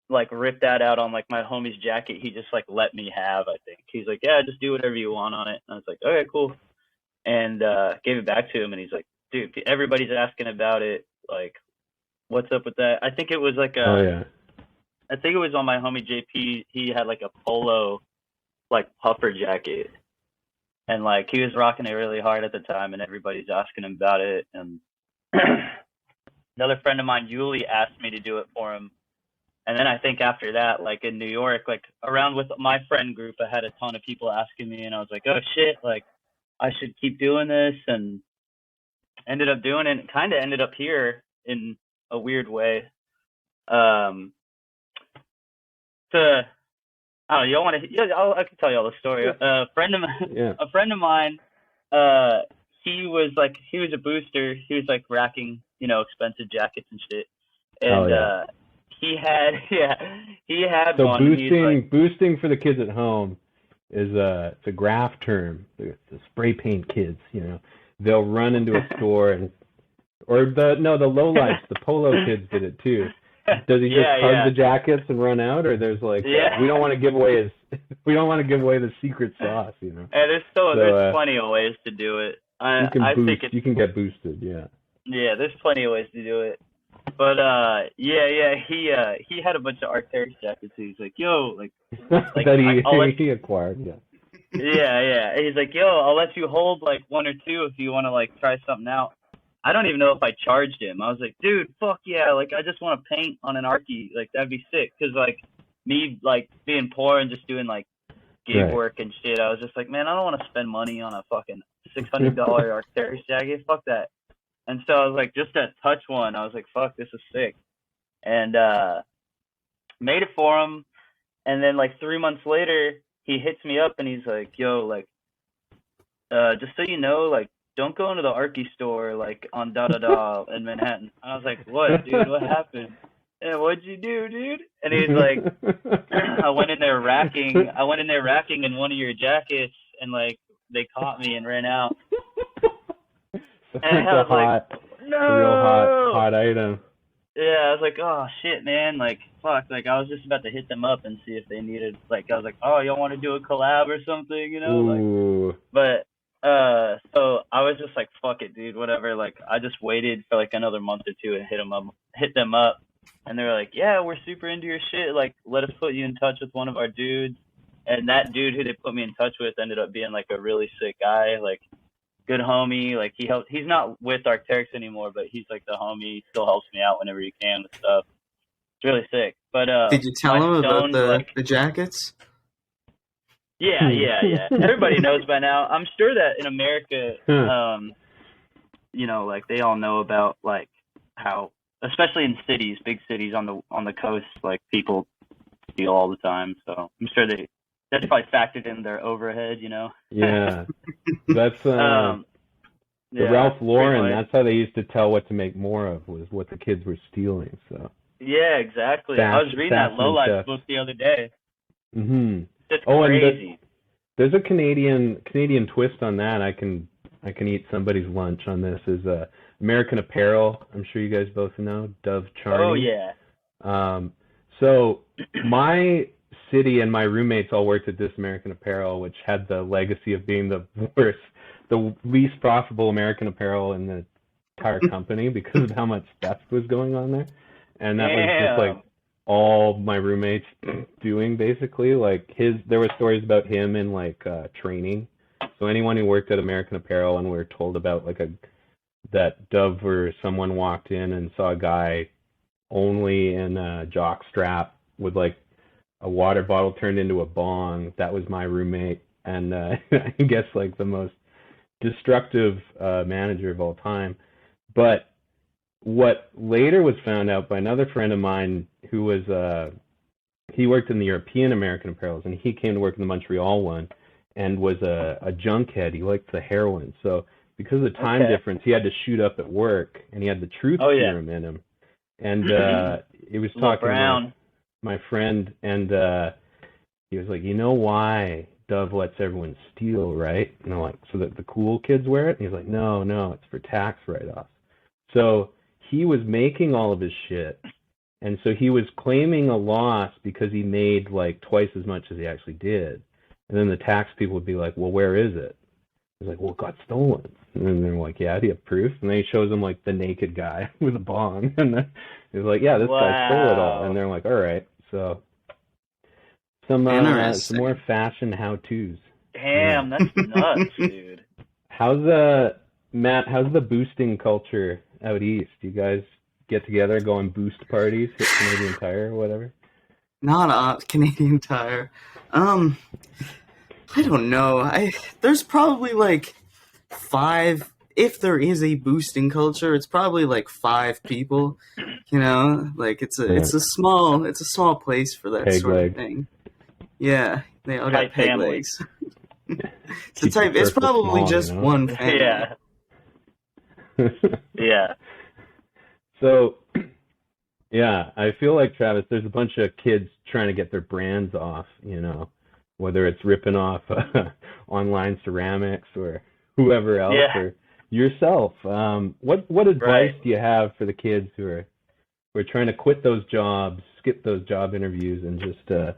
like rip that out on like my homie's jacket. He just like let me have, I think. He's like, yeah, just do whatever you want on it. And I was like, okay, cool. And gave it back to him, and he's like, dude, everybody's asking about it. Like, what's up with that? I think it was like I think it was on my homie JP. He had like a polo like puffer jacket, and like he was rocking it really hard at the time, and everybody's asking him about it. And another friend of mine, Julie, asked me to do it for him. And then I think after that, like in New York, like around with my friend group, I had a ton of people asking me, and I was like, oh shit, like I should keep doing this, and ended up doing it. And kind of ended up here in a weird way. I don't know. Y'all want to? Yeah, I can tell y'all the story. A friend of mine, he was a booster. He was like racking, expensive jackets and shit. And he had so one. Boosting for the kids at home is it's a graph term. The spray paint kids, they'll run into a store or the lowlifes, the polo kids did it too. Does he just hug the jackets and run out, or there's like we don't want to give away the secret sauce, And there's plenty of ways to do it. You can get boosted, yeah. Yeah, there's plenty of ways to do it. But he had a bunch of Arc'teryx jackets. He's like, yo, like that he acquired, yeah. Yeah. He's like, yo, I'll let you hold like one or two if you want to like try something out. I don't even know if I charged him. I was like, dude, fuck yeah, like I just want to paint on an Archie, like that'd be sick. Cause like me like being poor and just doing like gig work and shit, I was just like, man, I don't want to spend money on a fucking $600 Arc'teryx jacket. Fuck that. And so I was like, just to touch one, I was like, fuck, this is sick. And made it for him. And then like 3 months later, he hits me up and he's like, yo, like, just so you know, like, don't go into the Archie store, like, on da-da-da in Manhattan. And I was like, what, dude? What happened? Yeah, what'd you do, dude? And he's like, I went in there racking in one of your jackets, and, like, they caught me and ran out. And I was like, no! A real hot item. Yeah, I was like, oh, shit, man. Like, fuck. Like, I was just about to hit them up and see if they needed, like, I was like, oh, y'all want to do a collab or something, Ooh. Like, but, so I was just like, fuck it, dude, whatever. Like, I just waited for like another month or two and hit them up. And they were like, yeah, we're super into your shit. Like, let us put you in touch with one of our dudes. And that dude who they put me in touch with ended up being like a really sick guy, like good homie. Like he's not with Arc'teryx anymore, but he's like the homie. He still helps me out whenever he can with stuff. It's really sick. But did you tell him about the jackets? Yeah. Everybody knows by now. I'm sure that in America, like they all know about like how, especially in cities, big cities on the coast, like people steal all the time. So I'm sure that's probably factored in their overhead. Yeah, that's the Ralph Lauren. That's how they used to tell what to make more of, was what the kids were stealing. So yeah, exactly. I was reading that Lowlife book the other day. Mm-hmm. It's crazy. And there's a Canadian twist on that. I can eat somebody's lunch on this. Is American Apparel. I'm sure you guys both know Dove Charney. Oh yeah. So my city and my roommates all worked at this American Apparel, which had the legacy of being the least profitable American Apparel in the entire company because of how much theft was going on there. And that was just like all my roommates doing, basically. Like there were stories about him in like training. So anyone who worked at American Apparel and were told about like that Dove or someone walked in and saw a guy only in a jock strap with like a water bottle turned into a bong, that was my roommate. And I guess like the most destructive manager of all time. But what later was found out by another friend of mine who was he worked in the European American Apparels, and he came to work in the Montreal one and was a junkhead. He liked the heroin. So because of the time difference, he had to shoot up at work, and he had the truth serum in him. And he was talking to my friend, and he was like, you know why Dove lets everyone steal, right? And I'm like, so that the cool kids wear it? And he's like, no, it's for tax write-offs. So he was making all of his shit, and so he was claiming a loss because he made like twice as much as he actually did. And then the tax people would be like, well, where is it? He's like, well, it got stolen. And then they're like, yeah, do you have proof? And then he shows them like the naked guy with a bong. And then he's like, yeah, this guy stole it all. And they're like, all right. So some more fashion how-tos. Damn, that's nuts, dude. How's Matt, how's the boosting culture out east? Do you guys get together, go on boost parties, hit Canadian Tire or whatever? Not Canadian Tire. I don't know. There's probably like 5. If there is a boosting culture, it's probably like 5 people. Like it's a small place for that sort of thing. Yeah, they all got peg legs. It's probably small, just one family. Yeah. Yeah. So, yeah, I feel like, Travis, there's a bunch of kids trying to get their brands off, whether it's ripping off online ceramics or whoever else or yourself. What advice do you have for the kids who are trying to quit those jobs, skip those job interviews, and just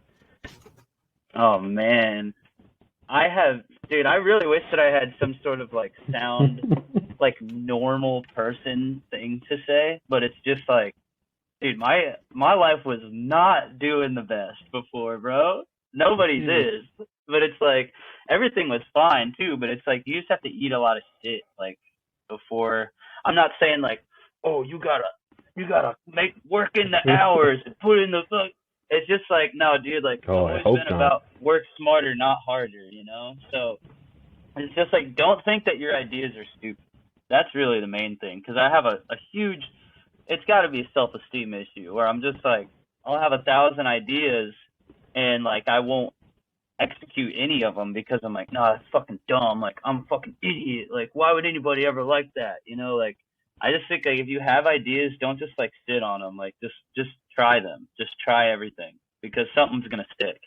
Oh man, I really wish that I had some sort of like sound like normal person thing to say, but it's just like, dude, my life was not doing the best before, bro. Nobody's is, but it's like everything was fine too, but it's like you just have to eat a lot of shit like before. I'm not saying like, oh, you gotta make work in the hours and put in the fuck. It's just like, no, dude, like, it's always been about work smarter, not harder, So it's just like, don't think that your ideas are stupid. That's really the main thing, because I have a huge, it's got to be a self-esteem issue, where I'm just like, I'll have 1,000 ideas, and like, I won't execute any of them because I'm like, no, that's fucking dumb. Like, I'm a fucking idiot. Like, why would anybody ever like that? Like, I just think like if you have ideas, don't just like sit on them. Like just try them. Just try everything, because something's gonna stick.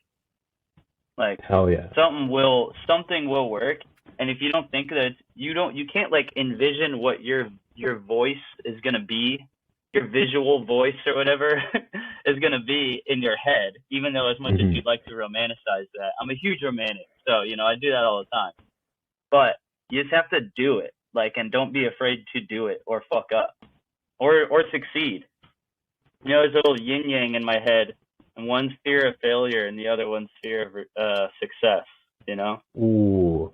Like hell yeah, something will work. And if you don't think that you can't like envision what your voice is gonna be, your visual voice or whatever is gonna be in your head. Even though as much as you'd like to romanticize that, I'm a huge romantic, so I do that all the time. But you just have to do it. Like, and don't be afraid to do it or fuck up or succeed. There's a little yin yang in my head, and one's fear of failure and the other one's fear of success. Ooh,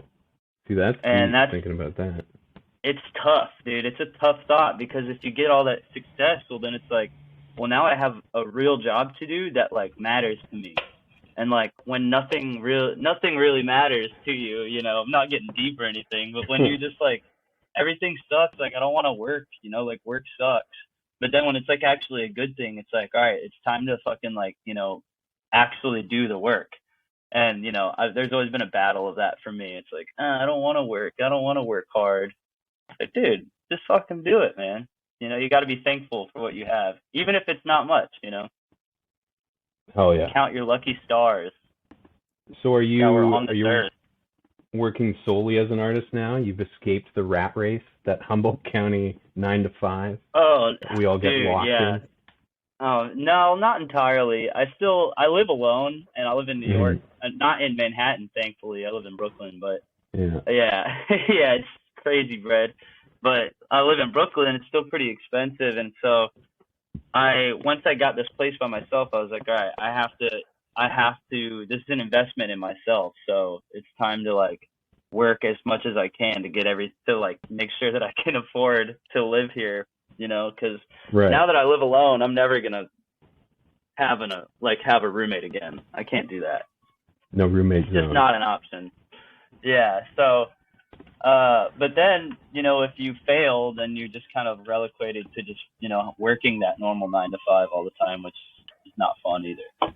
see, that's thinking about that. It's tough, dude. It's a tough thought, because if you get all that success, well, then it's like, well, now I have a real job to do that like matters to me. And like when nothing really matters to you, you know, I'm not getting deep or anything, but when you're just like everything sucks, like I don't want to work, you know, like work sucks. But then when it's like actually a good thing, it's like, all right, it's time to fucking like, you know, actually do the work. And, you know, there's always been a battle of that for me. It's like, I don't want to work. I don't want to work hard. Like, dude, just fucking do it, man. You know, you got to be thankful for what you have, even if it's not much, you know. Oh, yeah. Count your lucky stars. So are you earth. working solely as an artist now? You've escaped the rat race, that Humboldt County 9 to 5? Oh, we all get dude, locked in? Oh, no, not entirely. I live alone, and I live in New York. Not in Manhattan, thankfully. I live in Brooklyn, but yeah, yeah, it's crazy bread. But I live in Brooklyn. It's still pretty expensive, and so once I got this place by myself, I was like, all right, I have to. This is an investment in myself, so it's time to like work as much as I can to like make sure that I can afford to live here. You know, because now that I live alone, I'm never gonna have a roommate again. I can't do that. No roommate zone. It's just not an option. Yeah. So, but then, you know, if you fail, then you're just kind of relegated to just, you know, working that normal 9 to 5 all the time, which is not fun either.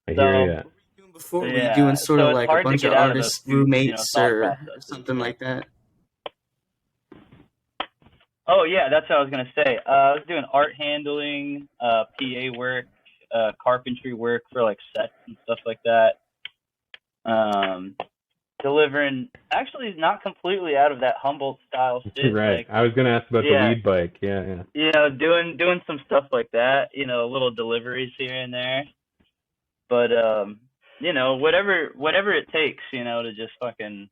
I hear ya. Before were you doing sort of like a bunch of artist roommates or something like that? Oh, yeah, that's what I was going to say. I was doing art handling, PA work, carpentry work for, like, sets and stuff like that. Delivering, actually not completely out of that Humboldt style shit. Right. Like, I was going to ask about the weed bike. Yeah. You know, doing some stuff like that, you know, little deliveries here and there. But, you know, whatever it takes, you know, to just fucking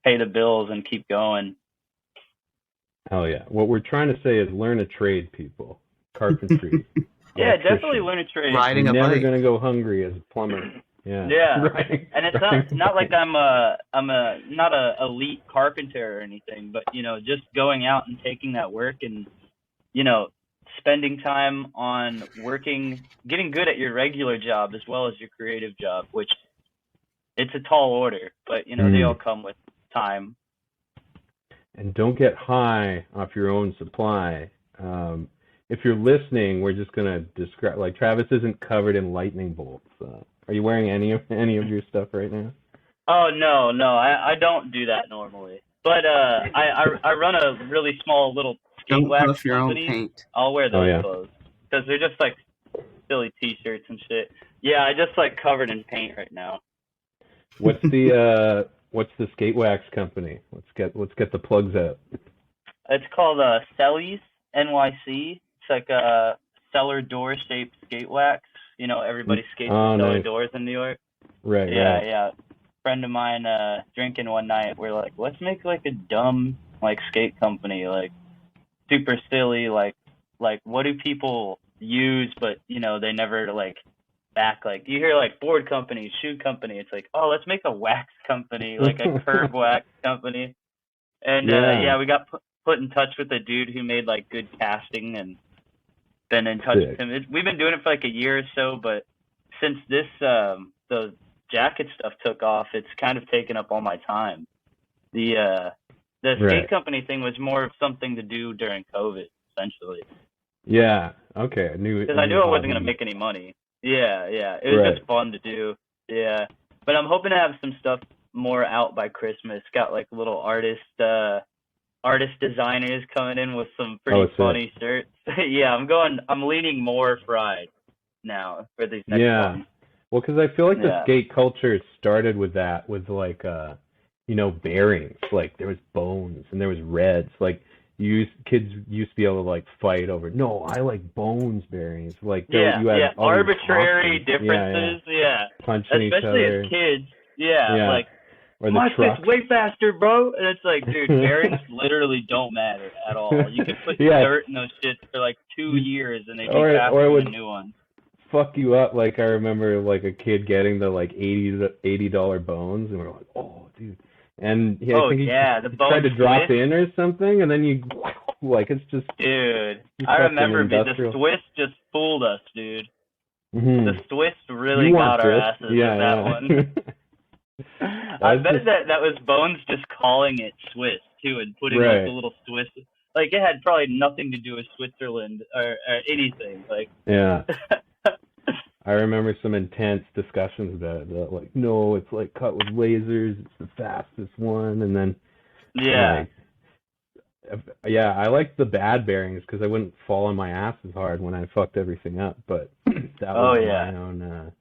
pay the bills and keep going. Hell yeah. What we're trying to say is learn a trade, people. Carpentry. Yeah, definitely learn a trade. Riding a bike. You're never going to go hungry as a plumber. Yeah. Yeah. And it's not like I'm not a elite carpenter or anything, but, you know, just going out and taking that work and, you know, spending time on working, getting good at your regular job as well as your creative job, which it's a tall order, but, you know, they all come with time. And don't get high off your own supply. If you're listening, we're just going to describe, like, Travis isn't covered in lightning bolts. Are you wearing any of your stuff right now? Oh, no, I don't do that normally. But I run a really small little skate wax company. Paint. I'll wear those clothes because they're just like silly T-shirts and shit. Yeah, I just like covered in paint right now. What's the skate wax company? Let's get the plugs out. It's called Cellies NYC. It's like a cellar door shaped skate wax. You know, everybody skates with cellar doors in New York. Right. Yeah. Friend of mine drinking one night. We're like, let's make like a dumb like skate company, like super silly, like what do people use, but you know they never like back. Like you hear like board company, shoe company. It's like, oh, let's make a wax company, like a curb wax company. And we got put in touch with a dude who made like good casting and been in touch with him. We've been doing it for like a year or so, but since this the jacket stuff took off, it's kind of taken up all my time. The skate company thing was more of something to do during COVID, essentially. Yeah. Okay. Because I knew I wasn't gonna make any money. Yeah. It was just fun to do. Yeah. But I'm hoping to have some stuff more out by Christmas. Got like little artist designers coming in with some pretty funny shirts. Yeah, I'm leaning more fried now for these next ones. Well, because I feel like the skate culture started with that, with like, you know, bearings. Like there was bones and there was reds. Like kids used to be able to like fight over. No, I like bones bearings. Like you had arbitrary differences. Yeah. Punching each other. Especially as kids. Yeah. Like my fit's way faster, bro. And it's like, dude, bearings literally don't matter at all. You can put dirt in those shits for like 2 years and they be faster than a new one. Fuck you up. Like I remember like a kid getting the like $80 bones and we're like, oh dude. And I think he tried to drop in or something and then you like it's just dude. I remember the Swiss just fooled us, dude. The Swiss really You got want our this? asses Yeah, with that yeah. one. I bet that was Bones just calling it Swiss too, and putting like the little Swiss. Like it had probably nothing to do with Switzerland or anything. Like Yeah. I remember some intense discussions about it. Like, no, it's like cut with lasers. It's the fastest one, and then yeah. Yeah, I liked the bad bearings because I wouldn't fall on my ass as hard when I fucked everything up. But that was my own.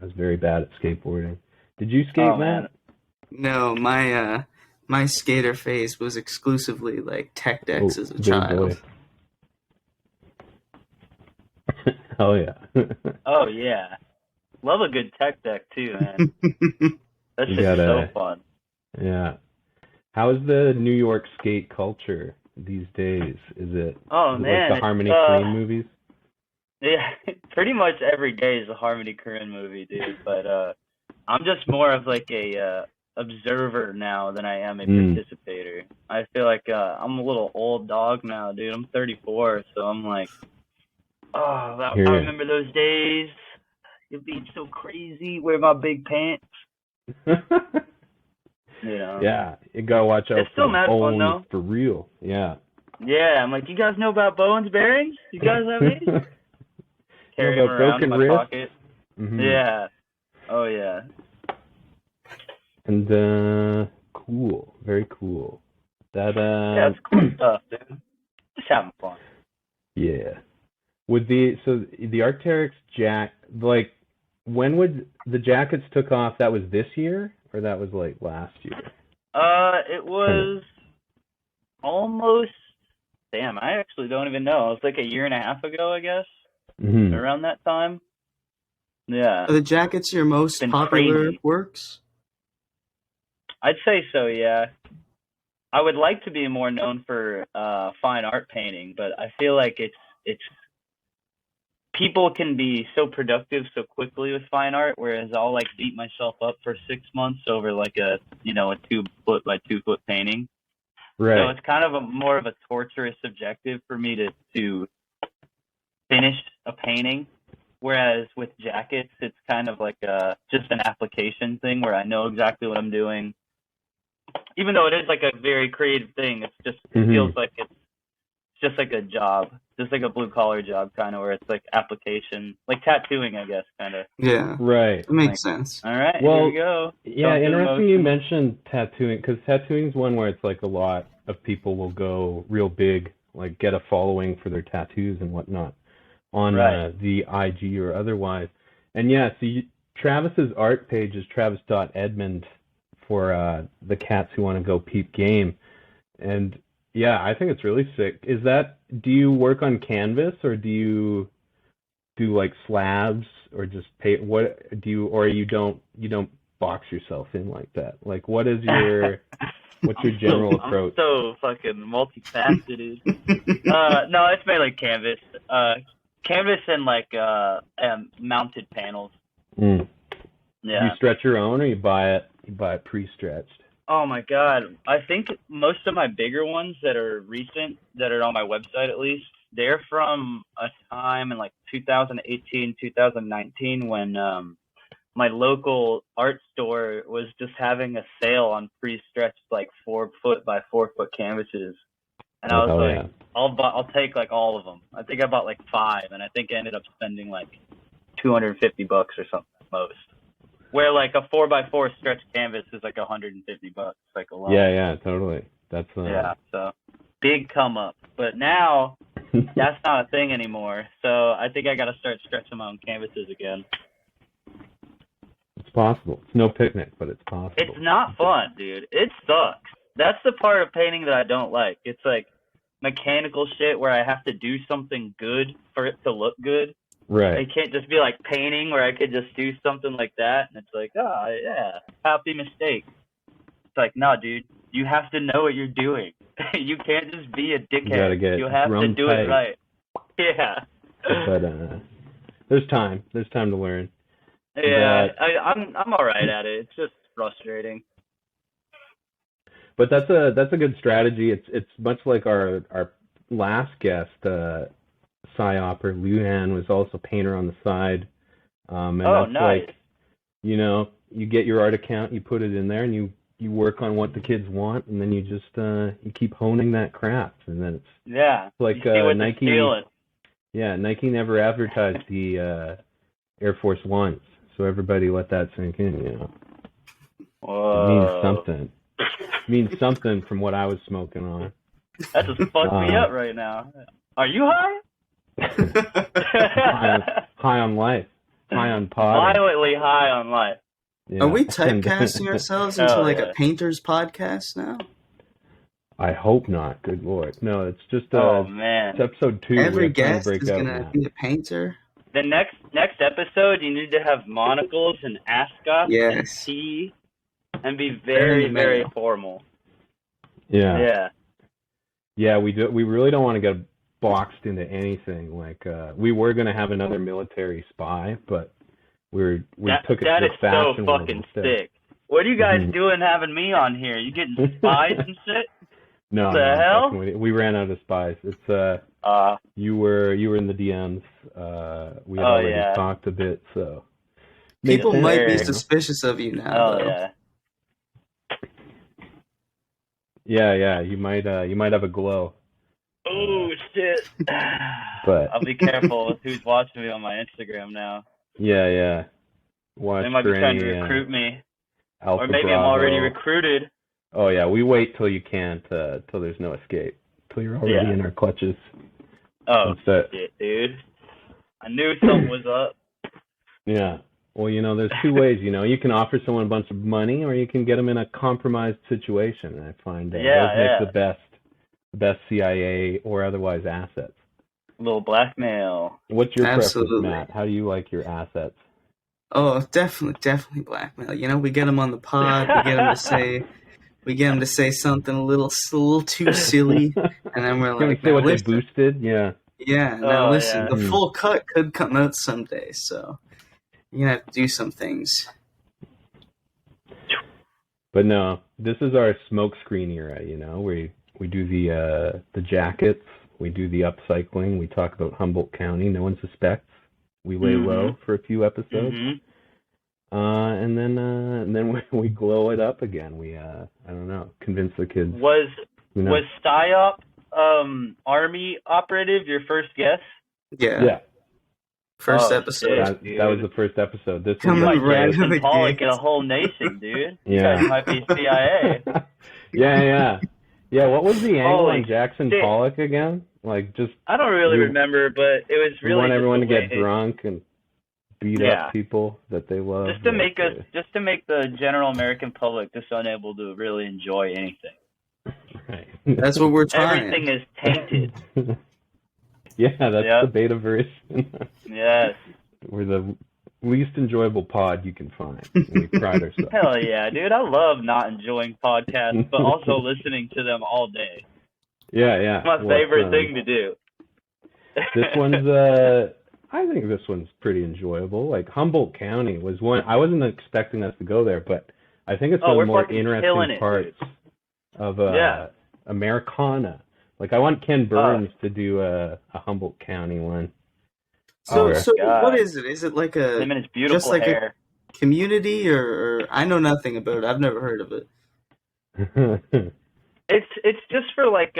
I was very bad at skateboarding. Did you skate, Matt? No, my skater phase was exclusively like tech decks as a child. Oh yeah. Oh yeah. Love a good tech deck too, man. That shit's so fun. Yeah. How is the New York skate culture these days? Is it like the Harmony Korine movies? Yeah, pretty much every day is a Harmony Korine movie, dude. But I'm just more of like a observer now than I am a participator. I feel like I'm a little old dog now, dude. I'm 34, so I'm like, I remember those days. It'd be so crazy. Wear my big pants. You know. Yeah, you gotta watch out for Bones though. For real. Yeah. Yeah, I'm like, you guys know about Bones bearings? You guys have these? Carry them around in my pocket. Mm-hmm. Yeah. Oh yeah. And cool, very cool. That yeah, it's cool stuff, dude. Just having fun. Yeah. With the Arc'teryx like, when would the jackets took off? That was this year, or that was like last year? It was almost. Damn, I actually don't even know. It was like a year and a half ago, I guess. Mm-hmm. Around that time. Yeah. Are the jackets your most popular works? I'd say so, yeah. I would like to be more known for fine art painting, but I feel like it's people can be so productive so quickly with fine art, whereas I'll like beat myself up for 6 months over like a 2 foot by 2 foot painting. Right. So it's kind of more of a torturous objective for me to finish a painting. Whereas with jackets, it's kind of like just an application thing where I know exactly what I'm doing. Even though it is like a very creative thing, it feels like it's just like a job, just like a blue collar job kind of, where it's like application, like tattooing, I guess, kind of. Yeah. Right. It makes sense. All right, here we go. Yeah, interesting you mentioned tattooing, because tattooing is one where it's like a lot of people will go real big, like get a following for their tattoos and whatnot on the IG or otherwise. And yeah, so Travis's art page is travis.edmond for the cats who want to go peep game. And yeah, I think it's really sick. Do you work on canvas, or do you do like slabs, or just paint? What do you, or you don't box yourself in like that? Like, what's your general approach? I'm so fucking multifaceted. No, it's mainly canvas. Canvas and like mounted panels. Mm. Yeah. Do you stretch your own, or you buy it pre-stretched? Oh my god. I think most of my bigger ones that are recent, that are on my website at least, they're from a time in like 2018, 2019 when my local art store was just having a sale on pre-stretched like 4 foot by 4 foot canvases. And I was like, yeah. I'll take like all of them. I think I bought like 5, and I think I ended up spending like $250 or something at most. Where like a 4x4 stretched canvas is like $150, like a lot. Yeah, totally. That's yeah. So big come up, but now that's not a thing anymore. So I think I got to start stretching my own canvases again. It's possible. It's no picnic, but it's possible. It's not fun, dude. It sucks. That's the part of painting that I don't like. It's like mechanical shit where I have to do something good for it to look good. Right. It can't just be like painting where I could just do something like that and it's like, oh yeah, happy mistake. It's like, no, dude, you have to know what you're doing. You can't just be a dickhead. You have to do it right. Yeah. But there's time. There's time to learn. Yeah, I'm all right at it. It's just frustrating. But that's a good strategy. It's much like our last guest, Psyoper Luhan, was also a painter on the side, And Oh, that's nice. like, you get your art account, you put it in there, and you work on what the kids want, and then you just you keep honing that craft, and then it's Yeah. like You see what they're Nike. stealing. Yeah, Nike never advertised the Air Force Ones, so everybody let that sink in. It means Whoa. something. It means something from what I was smoking on. That just fucked me up right now. Are you high? High on life. High on pod. Violently high on life. Yeah. Are we typecasting ourselves into like a painter's podcast now? I hope not. Good Lord. No, it's just oh man. It's episode 2. Every We're trying to guest break is out gonna now. be a painter. The next episode, you need to have monocles and ascots and Yes. tea, and be very, very formal. Yeah. Yeah. Yeah, we do. We really don't want to get boxed into anything. Like we were gonna have another military spy, but we took it to the fashion world fucking instead. sick. What are you guys doing having me on here? You getting spies and shit? No, the hell? We ran out of spies. It's you were in the DMs. We had already talked a bit, so people might be suspicious of you now. Oh though. Yeah. You might have a glow. Oh shit! But I'll be careful with who's watching me on my Instagram now. Yeah. Watch they might be for trying any, to recruit me, Alpha or maybe Bravo. I'm already recruited. Oh yeah, we wait till you can't, till there's no escape, till you're already in our clutches. Oh shit, dude! I knew something was up. Yeah. Well, there's two ways. You can offer someone a bunch of money, or you can get them in a compromised situation. And I find those make the best CIA or otherwise assets. A little blackmail. What's your preference, Matt? How do you like your assets? Oh, definitely blackmail. We get them on the pod. We get them to say something a little too silly, and then we're like, say what they boosted? Yeah. Yeah. Now listen, the full cut could come out someday, so you're gonna have to do some things. But no, this is our smokescreen era. We do the jackets, we do the upcycling, we talk about Humboldt County. No one suspects. We lay low for a few episodes, and then we glow it up again. We I don't know, convince the kids. Was PSYOP Army operative your first guess? Yeah. First episode. That was the first episode. This Coming was right out of the Pollock gate. in a whole nation, dude. Yeah. You guys might be CIA. Yeah. What was the angle Holy on Jackson shit. Pollock again? Like, just I don't really remember, but it was really. You want everyone to just get drunk and beat up people that they love. Just to make the general American public just unable to really enjoy anything. Right. That's what we're trying. Everything is tainted. Yeah, that's the Betaverse. Yes. We're the least enjoyable pod you can find. We pride ourselves. Hell yeah, dude. I love not enjoying podcasts, but also listening to them all day. Yeah. It's my favorite thing to do. This one's, I think this one's pretty enjoyable. Like, Humboldt County was one, I wasn't expecting us to go there, but I think it's one of the more interesting parts of Americana. Like, I want Ken Burns to do a Humboldt County one. So what is it? Is it like him and his beautiful just like hair. a community, or I know nothing about it. I've never heard of it. It's just for like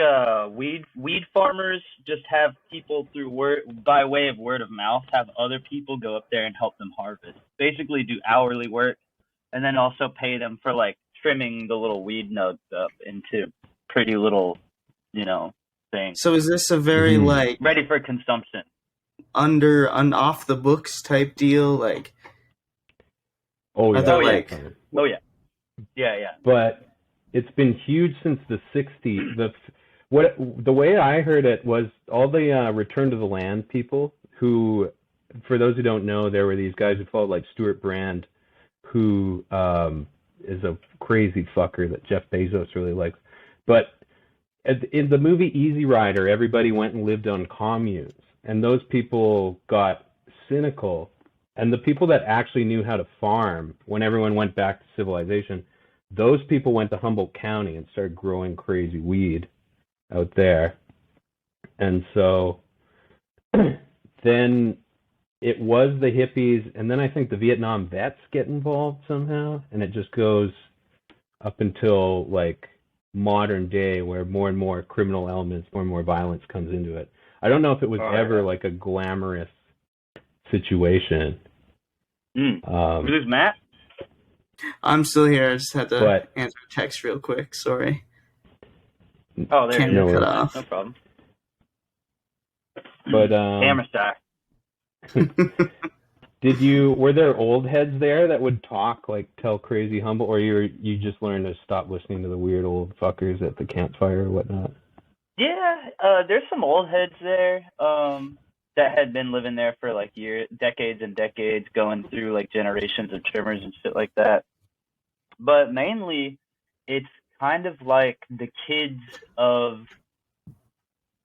weed farmers. Just have people by way of word of mouth, have other people go up there and help them harvest. Basically, do hourly work, and then also pay them for like trimming the little weed nugs up into pretty little, things. So is this a very like ready for consumption? Off the books type deal, like? Oh yeah. Yeah. But it's been huge since the 60s. The way I heard it was all the return to the land people who, for those who don't know, there were these guys who followed like Stuart Brand, who is a crazy fucker that Jeff Bezos really likes. But in the movie Easy Rider, everybody went and lived on communes. And those people got cynical. And the people that actually knew how to farm, when everyone went back to civilization, those people went to Humboldt County and started growing crazy weed out there. And so then it was the hippies, and then I think the Vietnam vets get involved somehow, and it just goes up until like modern day, where more and more criminal elements, more and more violence comes into it. I don't know if it was ever like a glamorous situation. Who's Matt? I'm still here. I just had to answer a text real quick. Sorry. Oh, there you go. Cut off. No problem. But camera shy. Were there old heads there that would talk, like tell crazy Humboldt, or you just learned to stop listening to the weird old fuckers at the campfire or whatnot? Yeah, there's some old heads there that had been living there for like decades and decades, going through like generations of trimmers and shit like that. But mainly, it's kind of like the kids of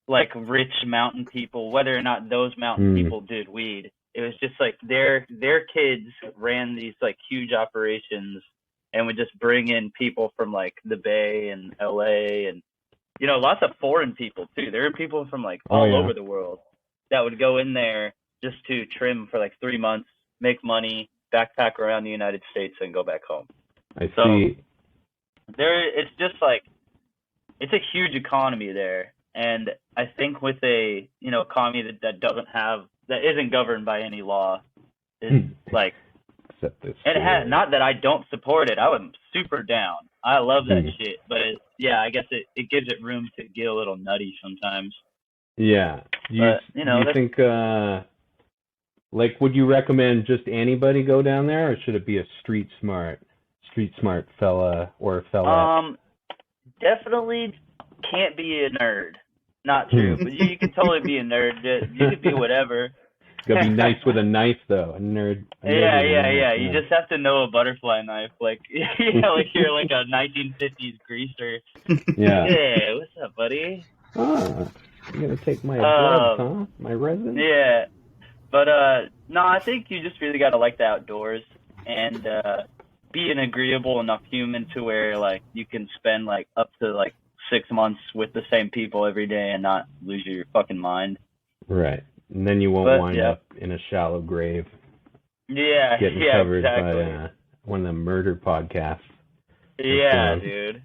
like rich mountain people, whether or not those mountain people did weed. It was just like their kids ran these like huge operations and would just bring in people from like the Bay and LA and, you know, lots of foreign people too. There were people from like all over the world that would go in there just to trim for like 3 months, make money, backpack around the United States and go back home. I see. It's just like, it's a huge economy there. And I think with a, you know, economy that isn't governed by any law, is like, and it has, not that I don't support it. I was super down. I love that shit. But I guess it gives it room to get a little nutty sometimes. Yeah. Do you think, like, would you recommend just anybody go down there, or should it be a street smart fella or fella? Definitely can't be a nerd. Not true, but you can totally be a nerd. You could be whatever. Gotta be nice with a knife, though. A nerd. Yeah. You just have to know a butterfly knife, like like you're like a 1950s greaser. Yeah. Hey, what's up, buddy? Oh, you gonna take my blood, huh? My resin? Yeah, but no, I think you just really gotta like the outdoors and be an agreeable enough human to where like you can spend like up to like 6 months with the same people every day and not lose your fucking mind. Right. And then you won't wind up in a shallow grave. Yeah. Getting covered by one of the murder podcasts. Yeah, dude.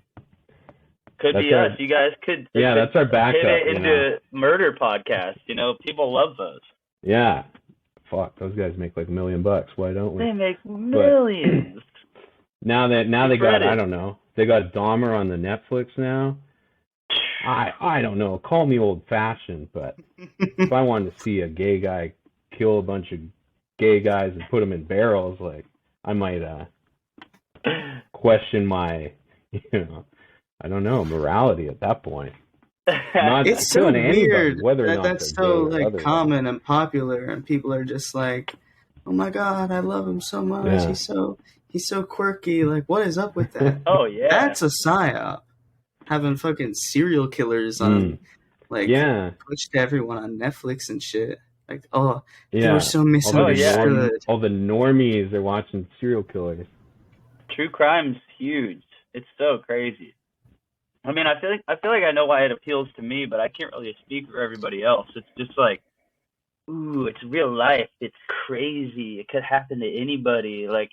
Could be us. You guys could. Yeah, that's our backup. Hit it into murder podcasts. You know, people love those. Yeah. Fuck, those guys make like $1 million. Why don't we? They make millions. Now they got, I don't know, they got Dahmer on the Netflix now. I don't know. Call me old-fashioned, but if I wanted to see a gay guy kill a bunch of gay guys and put them in barrels, like, I might question my, I don't know, morality at that point. It's so weird whether or not that's so like common and popular, and people are just like, "Oh my god, I love him so much. Yeah. He's so quirky. Like, what is up with that?" Oh yeah, that's a psyop. Having fucking serial killers on, pushed to everyone on Netflix and shit. Like, they were so misunderstood. All the normies are watching serial killers. True crime's huge. It's so crazy. I mean, I feel like I know why it appeals to me, but I can't really speak for everybody else. It's just like, ooh, it's real life. It's crazy. It could happen to anybody. Like,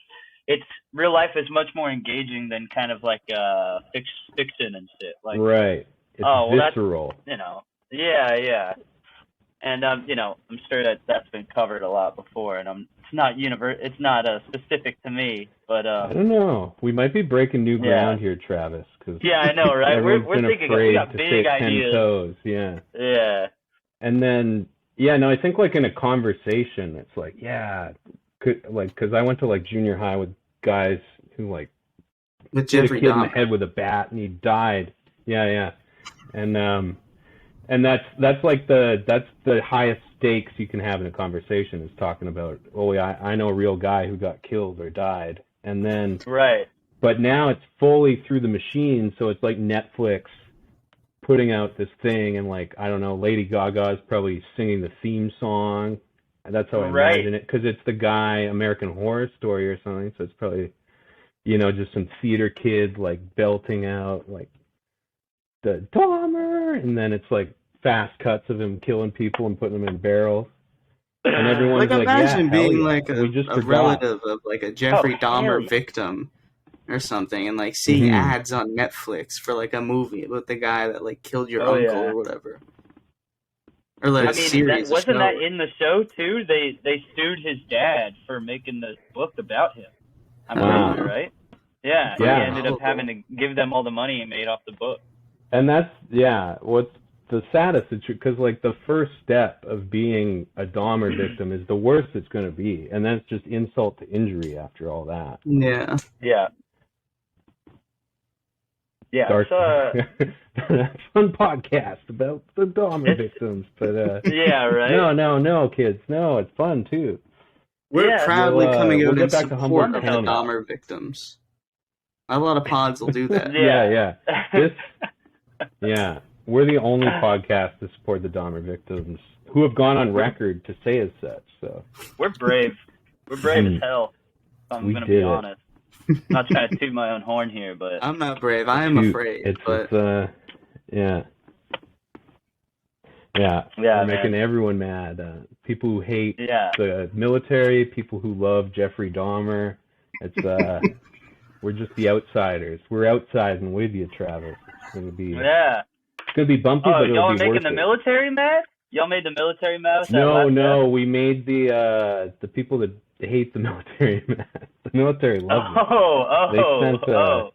real life is much more engaging than kind of like fiction and shit. Like, right. It's visceral. Yeah. And I'm sure that's been covered a lot before, and it's not specific to me, but I don't know. We might be breaking new ground here, Travis. I know, right? We're thinking we got big ideas. 10 toes. Yeah. Yeah. And then I think like in a conversation, it's like because I went to like junior high with guys who like with hit Jeffrey a kid in Dahmer. the head with a bat and he died. Yeah. And that's like that's the highest stakes you can have in a conversation, is talking about, I know a real guy who got killed or died. And then right. But now it's fully through the machine, so it's like Netflix putting out this thing, and like, I don't know, Lady Gaga's probably singing the theme song. That's how I imagine it, because it's the guy, American Horror Story or something, so it's probably, just some theater kid like belting out like the Dahmer, and then it's like fast cuts of him killing people and putting them in barrels. And everyone's Like, like, yeah, imagine hell being yeah. like We just a forgot. relative of like a Jeffrey hell Dahmer yeah. victim or something, and like seeing ads on Netflix for like a movie about the guy that like killed your uncle or whatever, or like a series, a wasn't that show. in the show too? They sued his dad for making the book about him. I'm pretty sure, right? Yeah, Yeah. he ended up having to give them all the money he made off the book. And that's, what's the saddest, because like the first step of being a Dahmer victim is the worst it's going to be. And then it's just insult to injury after all that. Yeah. Yeah. Yeah. Dark, fun podcast about the Dahmer victims. But yeah, right? No, kids. No, it's fun too. We're proudly coming out in back to support Humboldt of the County. Dahmer victims. A lot of pods will do that. Yeah. We're the only podcast to support the Dahmer victims who have gone on record to say as such. So we're brave. We're brave as hell. I'm going to be honest. I'm not trying to toot my own horn here, but I'm not brave. I am afraid. We're making everyone mad. People who hate the military, people who love Jeffrey Dahmer. It's we're just the outsiders. We're outsiding with you, Travis. It's gonna be bumpy, but it'll be worth it. Y'all making the military mad? Y'all made the military mad? No, we made the people that hate the military mad. The military loves it.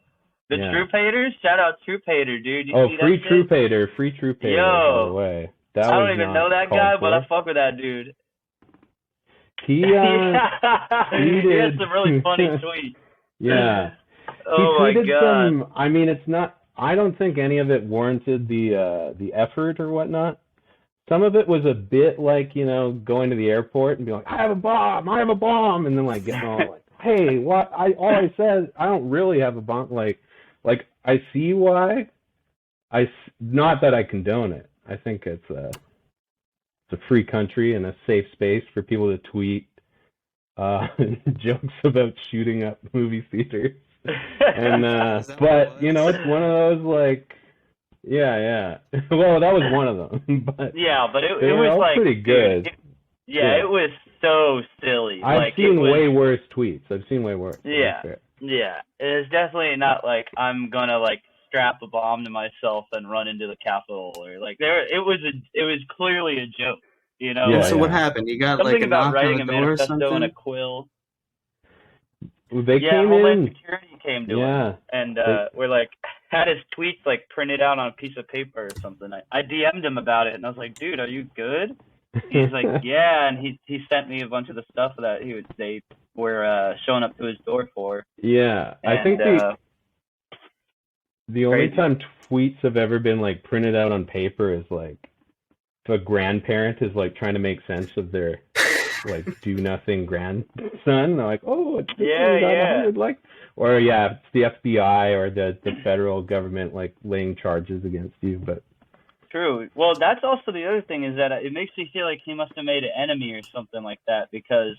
The troop haters? Shout out troop hater, dude. Free troop hater, by the way. I don't even know that guy, but I fuck with that dude. He had some really funny tweets. Yeah. He tweeted some, I mean, it's not, I don't think any of it warranted the effort or whatnot. Some of it was a bit like, going to the airport and being like, I have a bomb, and then like getting all like, hey, what? All I said, I don't really have a bomb. Like I see why. Not that I condone it. I think it's a free country and a safe space for people to tweet jokes about shooting up movie theaters. And but it's one of those like, well, that was one of them. But but it was all like pretty good. Dude, it was so silly. I've seen way worse tweets. Yeah, it's definitely not like I'm gonna like strap a bomb to myself and run into the Capitol or like it was clearly a joke. So what happened? You got something like a about knock writing on a the door or manifesto something? and a quill. They came Homeland in. Security came to him, and we're like had his tweets like printed out on a piece of paper or something. I DM'd him about it, and I was like, "Dude, are you good?" He's like, "Yeah," and he sent me a bunch of the stuff that they were showing up to his door for. Yeah, and, I think the only time tweets have ever been like printed out on paper is like if a grandparent is like trying to make sense of their like do nothing grandson. They're like, oh, it's 100, like, or it's the FBI or the federal government like laying charges against you. But true. Well, that's also the other thing is that it makes me feel like he must have made an enemy or something like that, because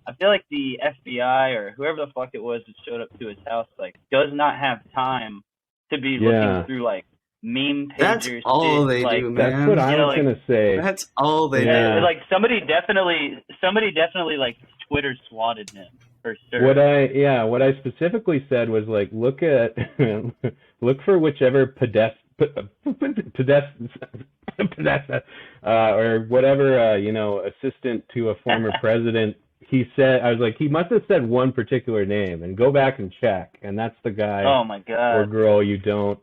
I feel like the FBI or whoever the fuck it was that showed up to his house like does not have time to be looking through like meme pagers. That's all they do, man. That's what I was gonna say. That's all they do. Like somebody definitely like Twitter swatted him for sure. What I specifically said was like look for whichever or whatever assistant to a former president. He said, I was like, he must have said one particular name, and go back and check, and that's the guy. Oh my god. Or girl you don't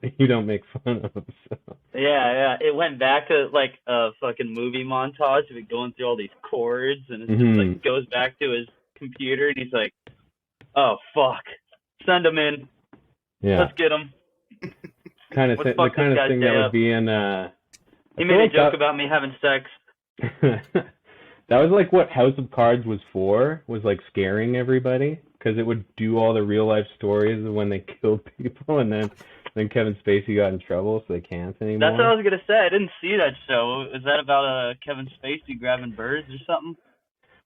make fun of. So. Yeah. It went back to like a fucking movie montage of it going through all these chords, and it just like goes back to his computer, and he's like, "Oh fuck, send him in. Yeah, let's get him." The kind of thing that would be in. He made a joke about me having sex. That was like what House of Cards was for, was like scaring everybody, because it would do all the real life stories of when they killed people, and then Kevin Spacey got in trouble, so they can't anymore. That's what I was gonna say. I didn't see that show. Is that about Kevin Spacey grabbing birds or something?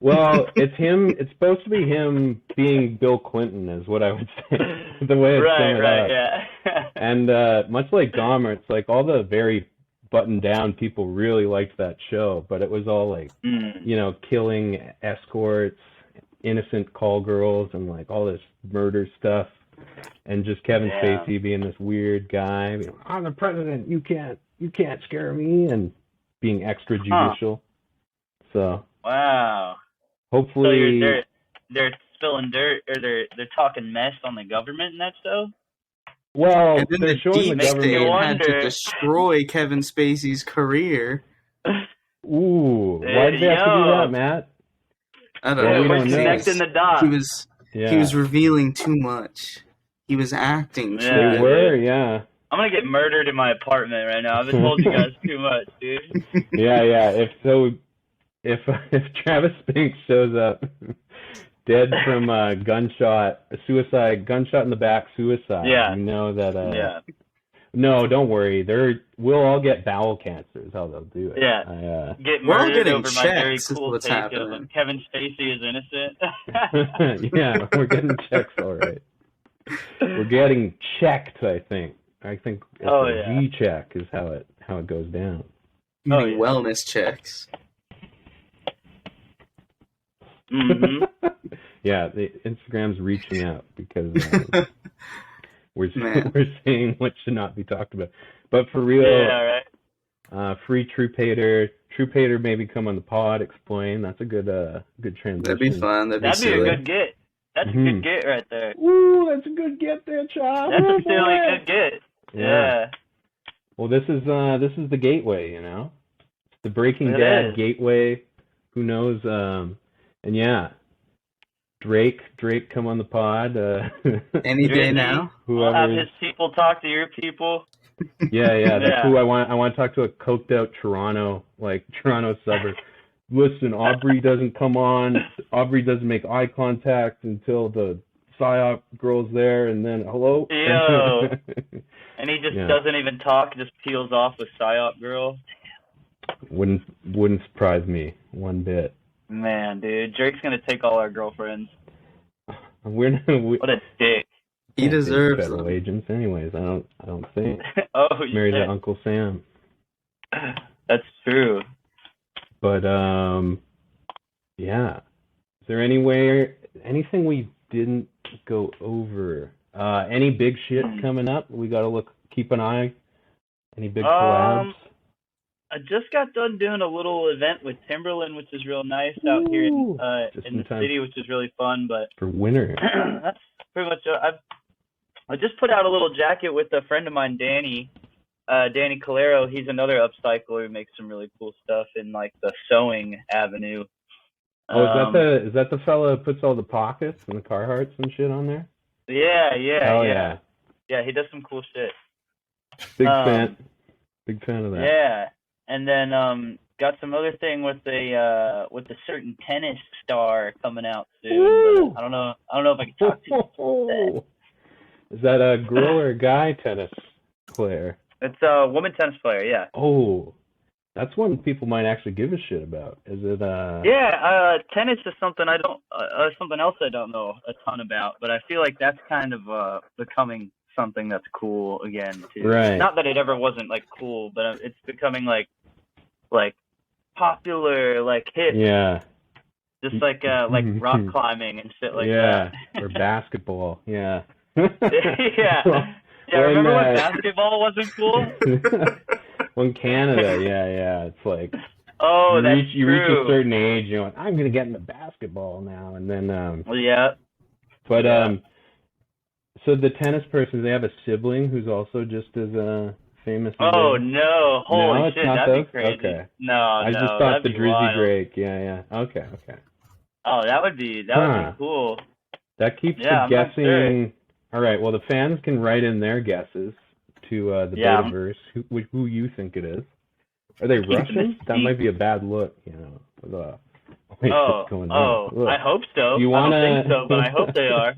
Well, it's him. It's supposed to be him being Bill Clinton, is what I would say. The way it's right, yeah. And much like Dahmer, it's like all the very buttoned down, people really liked that show. But it was all like, killing escorts, innocent call girls, and like all this murder stuff. And just Kevin Spacey being this weird guy. I'm the president. You can't scare me, and being extra judicial. So wow. Hopefully, so they're spilling dirt, or they're talking mess on the government in that show. Well, and then they're showing the government had to destroy Kevin Spacey's career. Ooh, why did they have to do that, Matt? I don't know. We're connecting the dots. He was revealing too much. He was acting. They were, yeah. I'm gonna get murdered in my apartment right now. I've been told you guys too much, dude. Yeah. If Travis Spinks shows up dead from a gunshot in the back, suicide. Yeah. You know that. No, don't worry. We'll all get bowel cancer. Is how they'll do it. Yeah. Get murdered over my very cool take happening. of Kevin Spacey is innocent. Yeah, we're getting checks, all right. We're getting checked, I think. It's a V-check is how it goes down. Wellness checks. Mm-hmm. Yeah, the Instagram's reaching out because we're saying what should not be talked about. But for real, free Troop Hater. Troop Hater maybe come on the pod, explain. That's a good transition. That'd be fun. That'd be a good get. That's a good get right there. Ooh, that's a good get there, child. That's a silly good get. Yeah. Well, this is the gateway, It's the Breaking Bad gateway. Who knows? And yeah, Drake come on the pod. Any day now. We'll have his people talk to your people. Yeah, that's who I want. I want to talk to a coked out Toronto suburb. Listen, Aubrey doesn't come on. Aubrey doesn't make eye contact until the PSYOP girl's there, and then hello. Yo. And he just doesn't even talk. Just peels off with PSYOP girl. Wouldn't surprise me one bit. Man, dude, Drake's gonna take all our girlfriends. What a dick. He deserves federal agents, anyways. I don't think. Married to Uncle Sam. That's true. But yeah. Is there anything we didn't go over? Any big shit coming up? We gotta keep an eye. Any big collabs? I just got done doing a little event with Timberland, which is real nice out here in the city, which is really fun. But for winter, that's pretty much. I just put out a little jacket with a friend of mine, Danny Calero. He's another upcycler who makes some really cool stuff in like the sewing avenue. Oh, is that the fella who puts all the pockets and the Carhartts and shit on there? Yeah. Yeah, he does some cool shit. Big fan of that. Yeah. And then got some other thing with a certain tennis star coming out soon. But I don't know if I can talk to you about that. Is that a girl or a guy tennis player? It's a woman tennis player, yeah. Oh, that's one people might actually give a shit about. Is it? Tennis is something something else I don't know a ton about, but I feel like that's kind of becoming something that's cool again too. Right. Not that it ever wasn't like cool, but it's becoming like popular, like hip. Yeah. Just like rock climbing and shit like that. Yeah. Or basketball. Yeah. Yeah. Remember when basketball wasn't cool? Well, in Canada, yeah. It's like you reach a certain age, you're like, I'm gonna get into basketball now, and then so the tennis person, they have a sibling who's also just as famous as no. Holy shit, that'd be crazy. Okay. No, I just thought the Drizzy Drake. Yeah. Okay. Oh, that would be cool. That keeps the guessing. Sure. All right, well, the fans can write in their guesses to the Betaverse, who you think it is. Are they Russian? That might be a bad look, with what's going on. Look, I hope so. I don't think so, but I hope they are.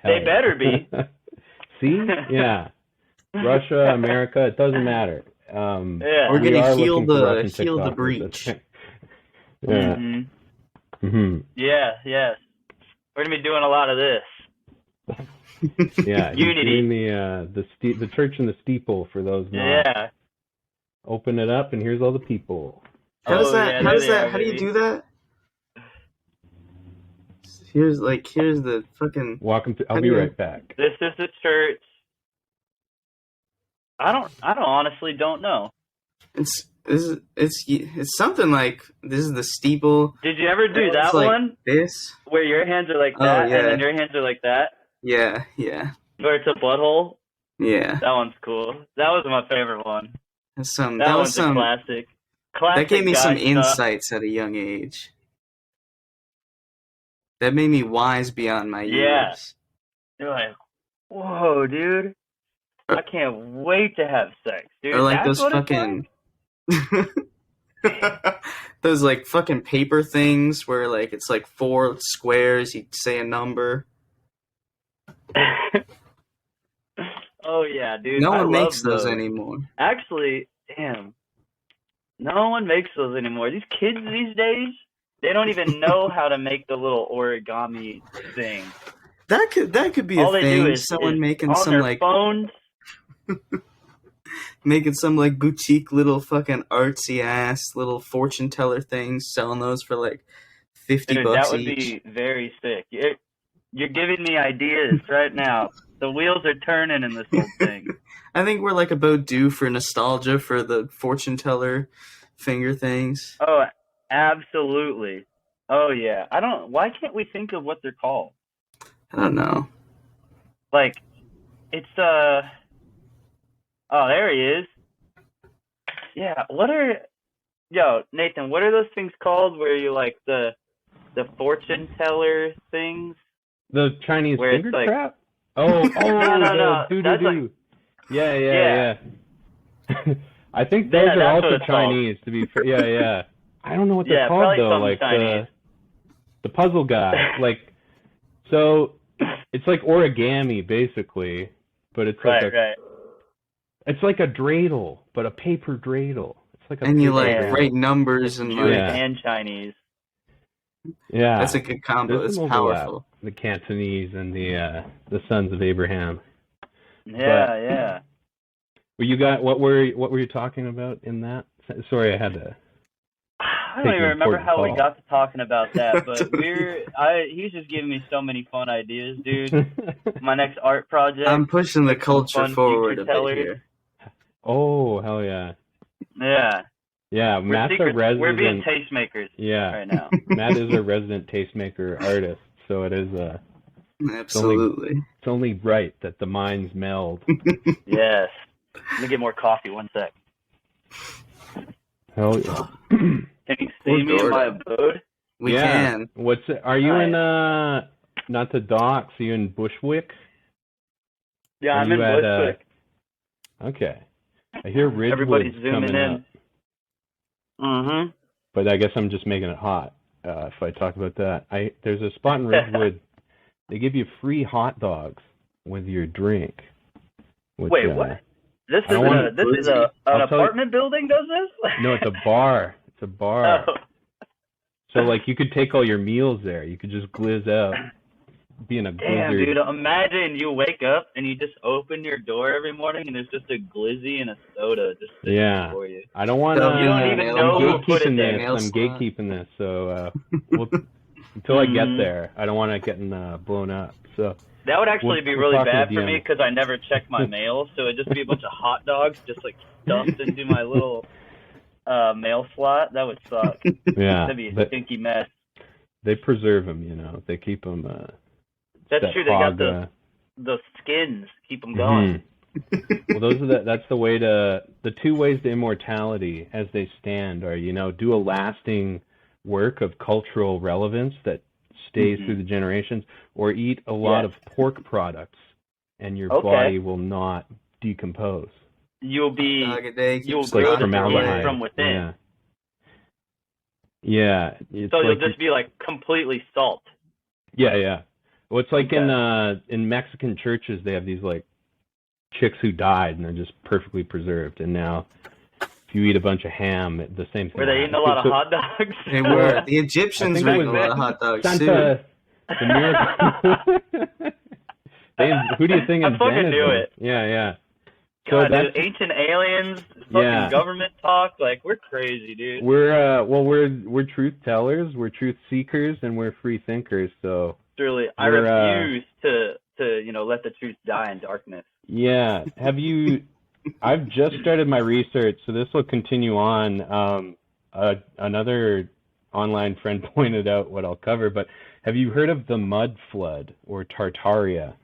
They better be. See? Yeah. Russia, America, it doesn't matter. We're going to heal the breach. Yeah. Mm-hmm. Yeah, yes. We're going to be doing a lot of this. Yeah, Unity. Doing the church in the steeple for those not. Yeah. Open it up, and here's all the people. How does that? yeah, How there does they that? are, How do you baby. do that? Here's the fucking. Welcome to. I'll How be do you- right back. This is the church. I honestly don't know. It's something like this is the steeple. Did you ever do It's that like one this. where your hands are like Oh, that yeah. and then your hands are like that? Yeah. Where it's a butthole? Yeah. That one's cool. That was my favorite one. That's some. That That was one's a some. classic. That Classic gave me guy some stuff. insights at a young age. That made me wise beyond my Yeah. years. You're like, whoa, dude. I can't wait to have sex, dude. Or like That's those what fucking. Those like fucking paper things where like it's like 4 squares. You say a number. it's like. Oh yeah, dude. No I one love makes those anymore. Actually, damn. No one makes those anymore. These kids these days, they don't even know how to make the little origami thing. That could be All a they do thing. is Someone making on some their like phones. making some like boutique little fucking artsy ass little fortune teller things, selling those for like $50 Dude, that would each. be very sick. You're giving me ideas right now. The wheels are turning in this whole thing. I think we're like about due for nostalgia for the fortune teller finger things. Oh, absolutely. Oh yeah. Why can't we think of what they're called? I don't know. Like, it's oh, there he is. Yeah. Yo, Nathan, what are those things called where you like the fortune teller things? The Chinese Where it's finger like- trap? Oh, No. the That's doo-doo-doo. Yeah. I think those Yeah, are that's also what it's called. Chinese, to be fair. Yeah. I don't know what they're Yeah, called, probably though. something Like, Chinese. the puzzle guy. Like, so, it's like origami, basically, but it's like Right. it's like a dreidel, but a paper dreidel. It's like a And you paper like Yeah. dreidel. write numbers It's and Jewish like Yeah. and Chinese. Yeah. that's a good combo. There's It's an overlap. powerful. The Cantonese and the sons of Abraham. Yeah. What were you talking about in that? Sorry, I had to. I Take don't an even remember important how we call. got to talking about that, but he's just giving me so many fun ideas, dude. My next art project. I'm pushing the Like some culture fun forward future a bit tellers. here. Oh, hell yeah. Yeah. Yeah, Matt's a resident. We're being tastemakers Yeah, right now. Matt is a resident tastemaker artist, so it is Absolutely. it's only right that the minds meld. Yes. Let me get more coffee. One sec. Hell yeah. Can you see We're me in my good. abode? We Yeah. can. Are you in Nice. not the docks, are you in Bushwick? Yeah, Are I'm in you at, Bushwick. Okay. I hear Everybody's Ridgewood's zooming coming in. up, Mm-hmm. but I guess I'm just making it hot if I talk about that. There's a spot in Ridgewood, they give you free hot dogs with your drink. Which, Wait, what? This I don't is wanna- an I'll tell you- apartment building does this? No, it's a bar. It's a bar. Oh. So, like, you could take all your meals there. You could just glizz out, be in a Damn, blizzard. dude, imagine you wake up and you just open your door every morning and there's just a glizzy and a soda just sitting Yeah. there for you. I don't want to. You don't even know who put it gatekeeping there. this. Nail I'm slot. gatekeeping this. So until I get Mhm. there, I don't want it getting blown up. So That would actually We'll- be we'll really talk to bad the for me DM. because I never check my mail, so it'd just be a bunch of hot dogs just like stuffed into my little mail slot. That would suck. yeah, That'd be a but stinky mess. they preserve them. They keep them. That's that true. They got hog, the skins, keep them going. Well, that's the way the 2 ways to immortality as they stand are, do a lasting work of cultural relevance that stays Mhm. through the generations, or eat a lot Yes. of pork products and your Okay. body will not decompose. You'll be Dog a day keeps you'll It's like grow the formaldehyde. skin from within. Yeah. Yeah. It's So like you'll just be like completely salt. yeah. Well, it's like Okay. in Mexican churches they have these like chicks who died and they're just perfectly preserved, and now if you eat a bunch of ham, the same thing. Were they eating a lot of hot dogs? They were. The Egyptians I were think it eating a was lot of hot dogs too. Santa, the miracle. Who do you think I invented fucking knew them? it. Yeah. God, dude, ancient aliens, fucking government talk, like we're crazy, dude. We're truth tellers, we're truth seekers, and we're free thinkers. So truly, I refuse to let the truth die in darkness. Yeah, I've just started my research, so this will continue on. Another online friend pointed out what I'll cover, but have you heard of the mud flood or Tartaria?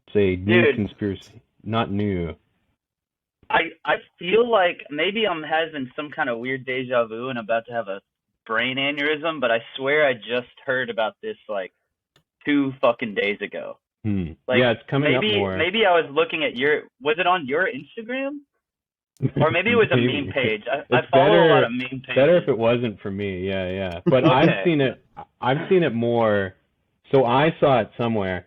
It's a new conspiracy. Not new. I feel like maybe I'm having some kind of weird deja vu and about to have a brain aneurysm, but I swear I just heard about this like 2 fucking days ago. Like, yeah, it's coming up more. Maybe I was looking at was it on your Instagram? Or maybe it was a meme page. I follow a lot of meme pages. Better if it wasn't for me, yeah. But okay. I've seen it more, so I saw it somewhere.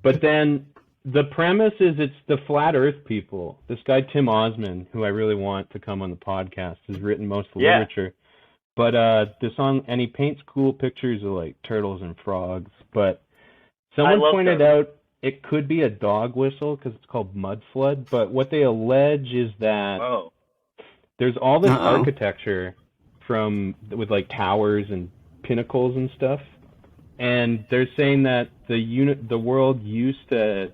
But then the premise is it's the flat earth people. This guy, Tim Osman, who I really want to come on the podcast, has written most of the literature. But and he paints cool pictures of like turtles and frogs. But someone pointed out it could be a dog whistle because it's called mud flood. But what they allege is that there's all this architecture with like towers and pinnacles and stuff, and they're saying that the world used to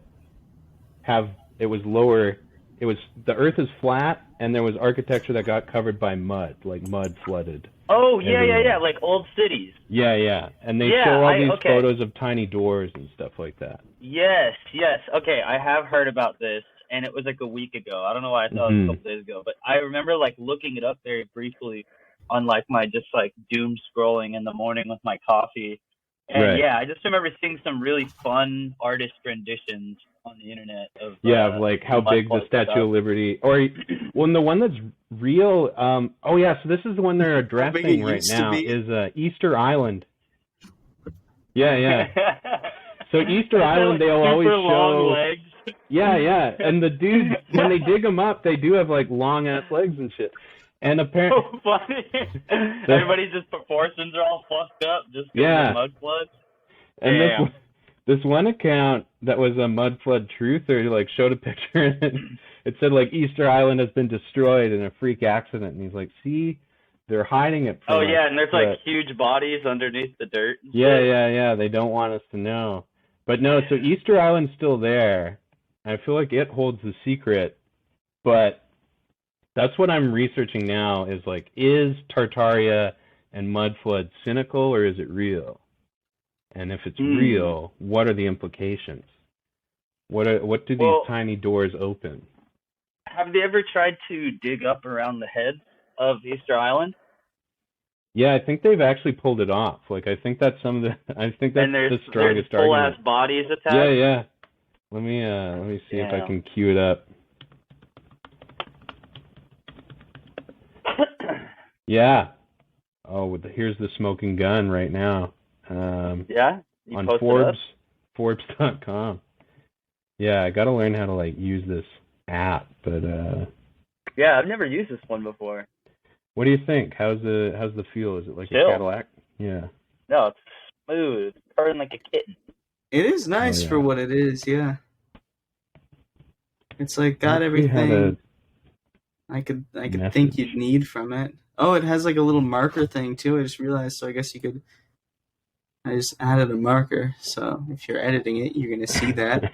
have it was lower. It was the Earth is flat, and there was architecture that got covered by mud, like mud flooded. Oh, yeah, like old cities. Yeah. And they show all these photos of tiny doors and stuff like that. Yes. Okay, I have heard about this, and it was like a week ago. I don't know why I thought it was a couple days ago, but I remember like looking it up very briefly on like my just like doom scrolling in the morning with my coffee. And yeah, I just remember seeing some really fun artist renditions on the internet of of like how big the Statue of Liberty, or the one that's real. So this is the one they're addressing right now is Easter Island. Yeah. So Easter Island, they'll always show long legs. Yeah, and the dudes when they dig them up, they do have like long ass legs and shit. And apparently, so funny. Everybody's just proportions are all fucked up just because of the mud flood. And this one account that was a mud flood truther like showed a picture and it said like Easter Island has been destroyed in a freak accident, and he's like, see, they're hiding it from us. And there's like huge bodies underneath the dirt. Yeah. They don't want us to know. But no, so Easter Island's still there. I feel like it holds the secret, but that's what I'm researching now is like, is Tartaria and mud flood cynical or is it real? And if it's real, what are the implications? What do these tiny doors open? Have they ever tried to dig up around the head of Easter Island? Yeah, I think they've actually pulled it off. Like, I think that's the strongest argument. Full ass bodies attached. Yeah. Let me see if I can cue it up. Yeah. Oh, here's the smoking gun right now. On Forbes.com. Yeah, I got to learn how to like use this app, but yeah, I've never used this one before. What do you think? How's the feel? Is it like Chill. A Cadillac? Yeah. No, it's smooth. It's purring like a kitten. It is nice for what it is. Yeah. It's like got everything I could think you'd need from it. Oh, it has like a little marker thing too. I just realized. So I guess I just added a marker. So if you're editing it, you're gonna see that,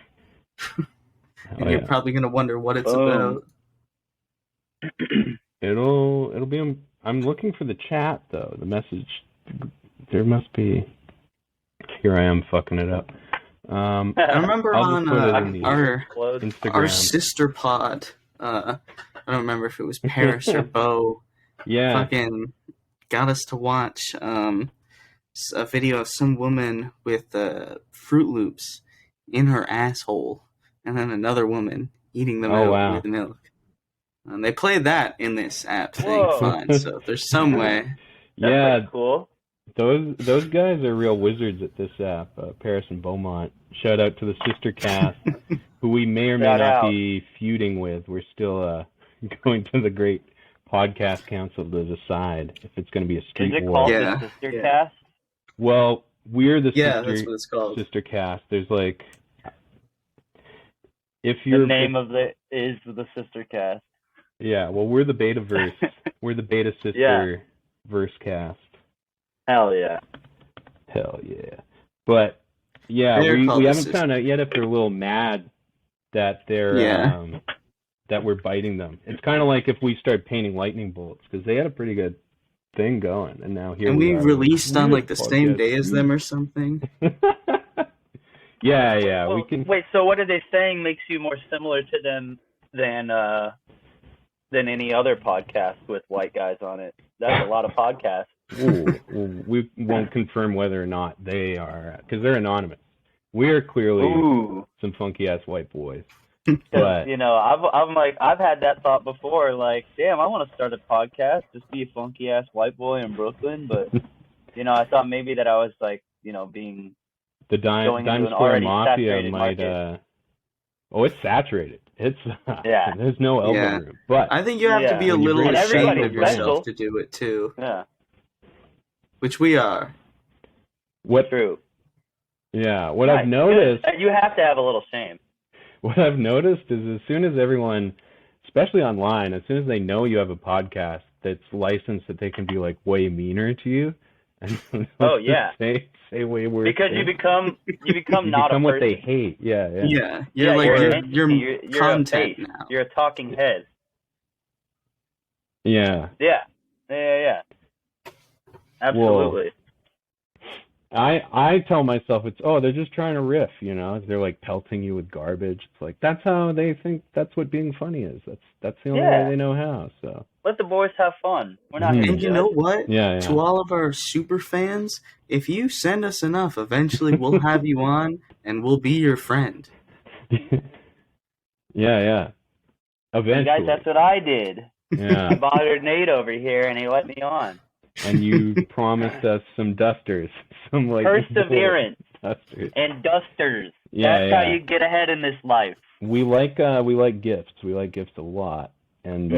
and you're probably gonna wonder what it's about. It'll be. I'm looking for the chat though. The message. There must be. Here I am fucking it up. I remember on our sister pod. I don't remember if it was Paris or Bo. Yeah. Fucking got us to watch a video of some woman with Fruit Loops in her asshole, and then another woman eating them out with milk. And they played that in this app thing. Fun. So if there's some way. That's cool. Those guys are real wizards at this app, Paris and Beaumont. Shout out to the sister cast, who we may or may not be feuding with. We're still going to the great podcast council to decide if it's going to be a street war. Is it called the sister cast? Well, we're the that's what it's called. sister cast. There's like, The name of is the sister cast. Yeah, well, we're the Betaverse. We're the Beta Sister Verse cast. Hell yeah. Hell yeah. But yeah, we haven't found out yet if they're a little mad that they're that we're biting them. It's kind of like if we start painting lightning bolts, because they had a pretty good thing going, and now here we are. Released on like the same day as them or something. Yeah, well, we can. Wait, so what are they saying makes you more similar to them than any other podcast with white guys on it? That's a lot of podcasts. Ooh, we won't confirm whether or not they are, because they're anonymous. We're clearly some funky ass white boys. But I've had that thought before. Like, damn, I want to start a podcast, just be a funky ass white boy in Brooklyn. But I thought maybe that I was like, being the Dime Square Mafia might. It's saturated. It's there's no elbow room. But I think you have to be a little ashamed of yourself to do it too. Yeah. Which we are. True. Yeah. What I've noticed. You have to have a little shame. What I've noticed is as soon as everyone, especially online, as soon as they know you have a podcast that's licensed, that they can be like way meaner to you. And say way worse. Because you become not a person. What they hate. Yeah. You're like you're content now. You're a talking head. Yeah. Yeah. Absolutely. Well, I tell myself they're just trying to riff, they're like pelting you with garbage. It's like that's how they think that's what being funny is. That's the only way they know how. So let the boys have fun. We're not here to And you know what? Yeah. To all of our super fans, if you send us enough, eventually we'll have you on and we'll be your friend. Yeah. Eventually. Guys, that's what I did. Yeah. I bothered Nate over here and he let me on. And you promised us some dusters, some like perseverance dusters. And dusters. That's how you get ahead in this life. We like gifts. We like gifts a lot, and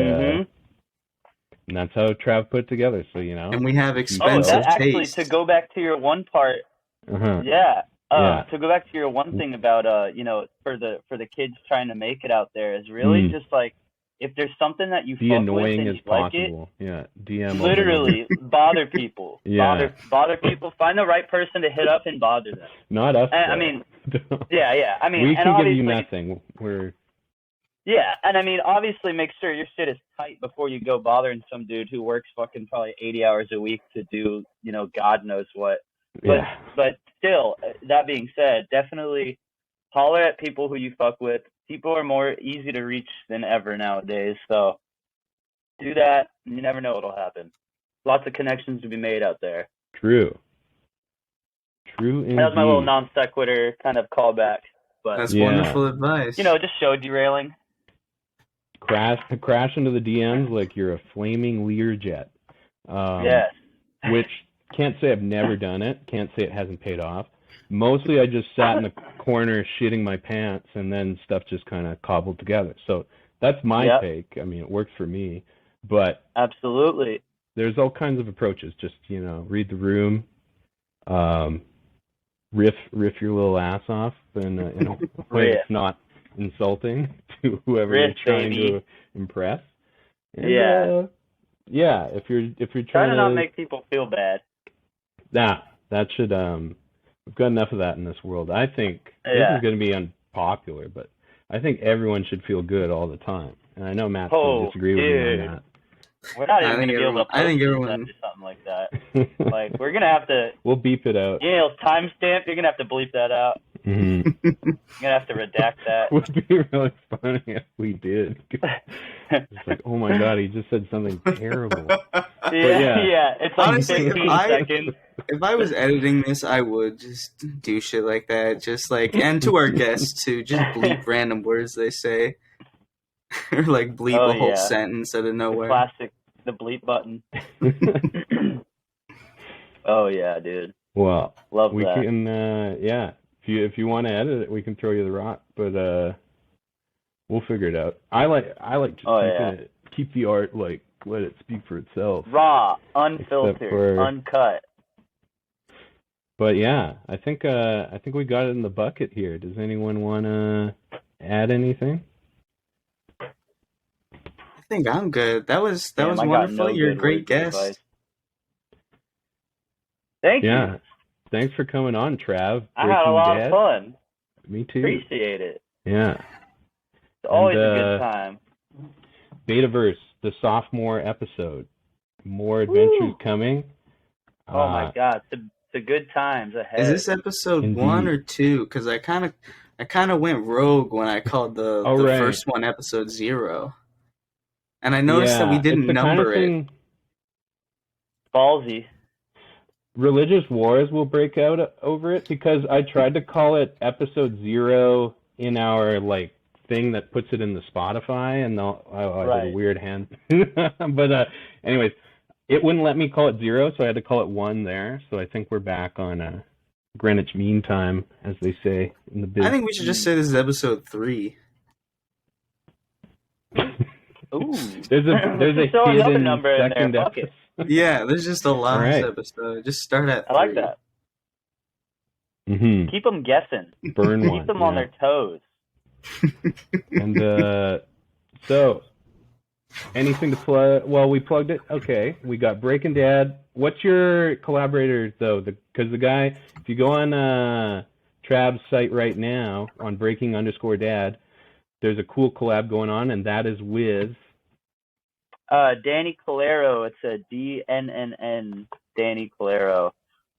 that's how Trav put it together. So and we have expensive actually, taste. to go back to your one part, to go back to your one thing about for the kids trying to make it out there is really just like, if there's something that you be fuck annoying with and as you like possible. DM literally bother people. Bother people. Find the right person to hit up and bother them. Not us. And, I mean, I mean, we can give you nothing. We're and I mean, obviously, make sure your shit is tight before you go bothering some dude who works fucking probably 80 hours a week to do God knows what. But still, that being said, definitely holler at people who you fuck with. People are more easy to reach than ever nowadays, so do that. You never know what'll happen. Lots of connections to be made out there. True indeed. That was my little non sequitur kind of callback. But that's wonderful advice. Just show derailing. Crash into the DMs like you're a flaming Learjet. Yes. Which can't say I've never done it. Can't say it hasn't paid off. Mostly I just sat in the corner shitting my pants, and then stuff just kind of cobbled together. So that's my take. I mean, it works for me. But absolutely, there's all kinds of approaches. Just, read the room, riff your little ass off in a way that's not insulting to whoever you're trying to impress. And, if you're trying to not make people feel bad. That should we've got enough of that in this world. I think this is going to be unpopular, but I think everyone should feel good all the time. And I know Matt's going to disagree with me on that. We're not even going to be able to post something like that. Like, we're going to have to... We'll beep it out. Timestamp, you're going to have to bleep that out. Mm-hmm. You're going to have to redact that. It would be really funny if we did. It's like, oh my God, he just said something terrible. It's like honestly, 15 seconds. If I was editing this, I would just do shit like that. Just like, and to our guests too, just bleep random words they say. Or like bleep a whole sentence out of nowhere. The bleep button. Oh yeah, dude. Well, love we that. Can, if you want to edit it, we can throw you the rock, but we'll figure it out. I like just keep the art, like, let it speak for itself. Raw, unfiltered, uncut. But yeah, I think we got it in the bucket here. Does anyone want to add anything? I think I'm good. That was Damn, I got wonderful. no You're a good great words of advice. guest. Thank Yeah. you. Thanks for coming on, Trav. I had a lot of fun. Me too. Appreciate it. Yeah. It's always a good time. Betaverse, the sophomore episode. More adventures coming. Oh my God, it's a good times ahead. Is this episode Indeed. 1 or 2? Because I kind of went rogue when I called the right. first one episode 0, and I noticed that we didn't it's the number kind of thing, it. Ballsy. Religious wars will break out over it because I tried to call it episode 0 in our thing that puts it in the Spotify, and I did a weird hand. But anyways, it wouldn't let me call it 0, so I had to call it 1 there. So I think we're back on Greenwich Mean Time, as they say in the business. I think we should just say this is episode 3. Ooh. There's a hidden number second in there. Fuck it. Yeah, there's just a last right. episode. Just start at 3. I like that. Mm-hmm. Keep them guessing. Burn one. Keep them on their toes. And so, anything to plug? Well, we plugged it. Okay, we got Breaking Dad. What's your collaborator though? Because the guy, if you go on Trav's site right now on Breaking_Dad, there's a cool collab going on, and that is with Danny Calero. It's a DNNN Danny Calero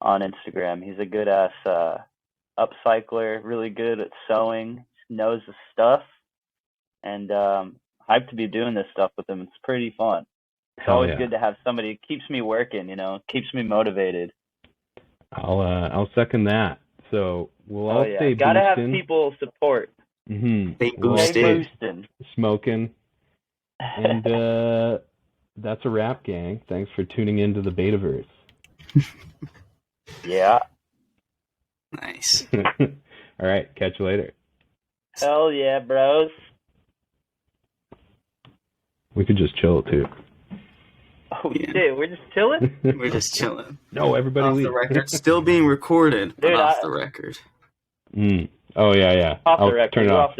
on Instagram. He's a good ass upcycler, really good at sewing, knows the stuff, and hyped to be doing this stuff with him. It's pretty fun. It's always good to have somebody. It keeps me working, keeps me motivated. I'll second that. So we'll all stay gotta boosting. have people support. Mm-hmm. Stay boosting. Smoking. And that's a wrap, gang. Thanks for tuning into the Betaverse. Yeah. Nice. All right. Catch you later. Hell yeah, bros. We could just chill, too. Oh, shit. We're just chilling? We're just chilling. No, everybody off leave. the record. Still being recorded, but Dude, off the record. Oh, yeah. Off I'll the record. turn it off.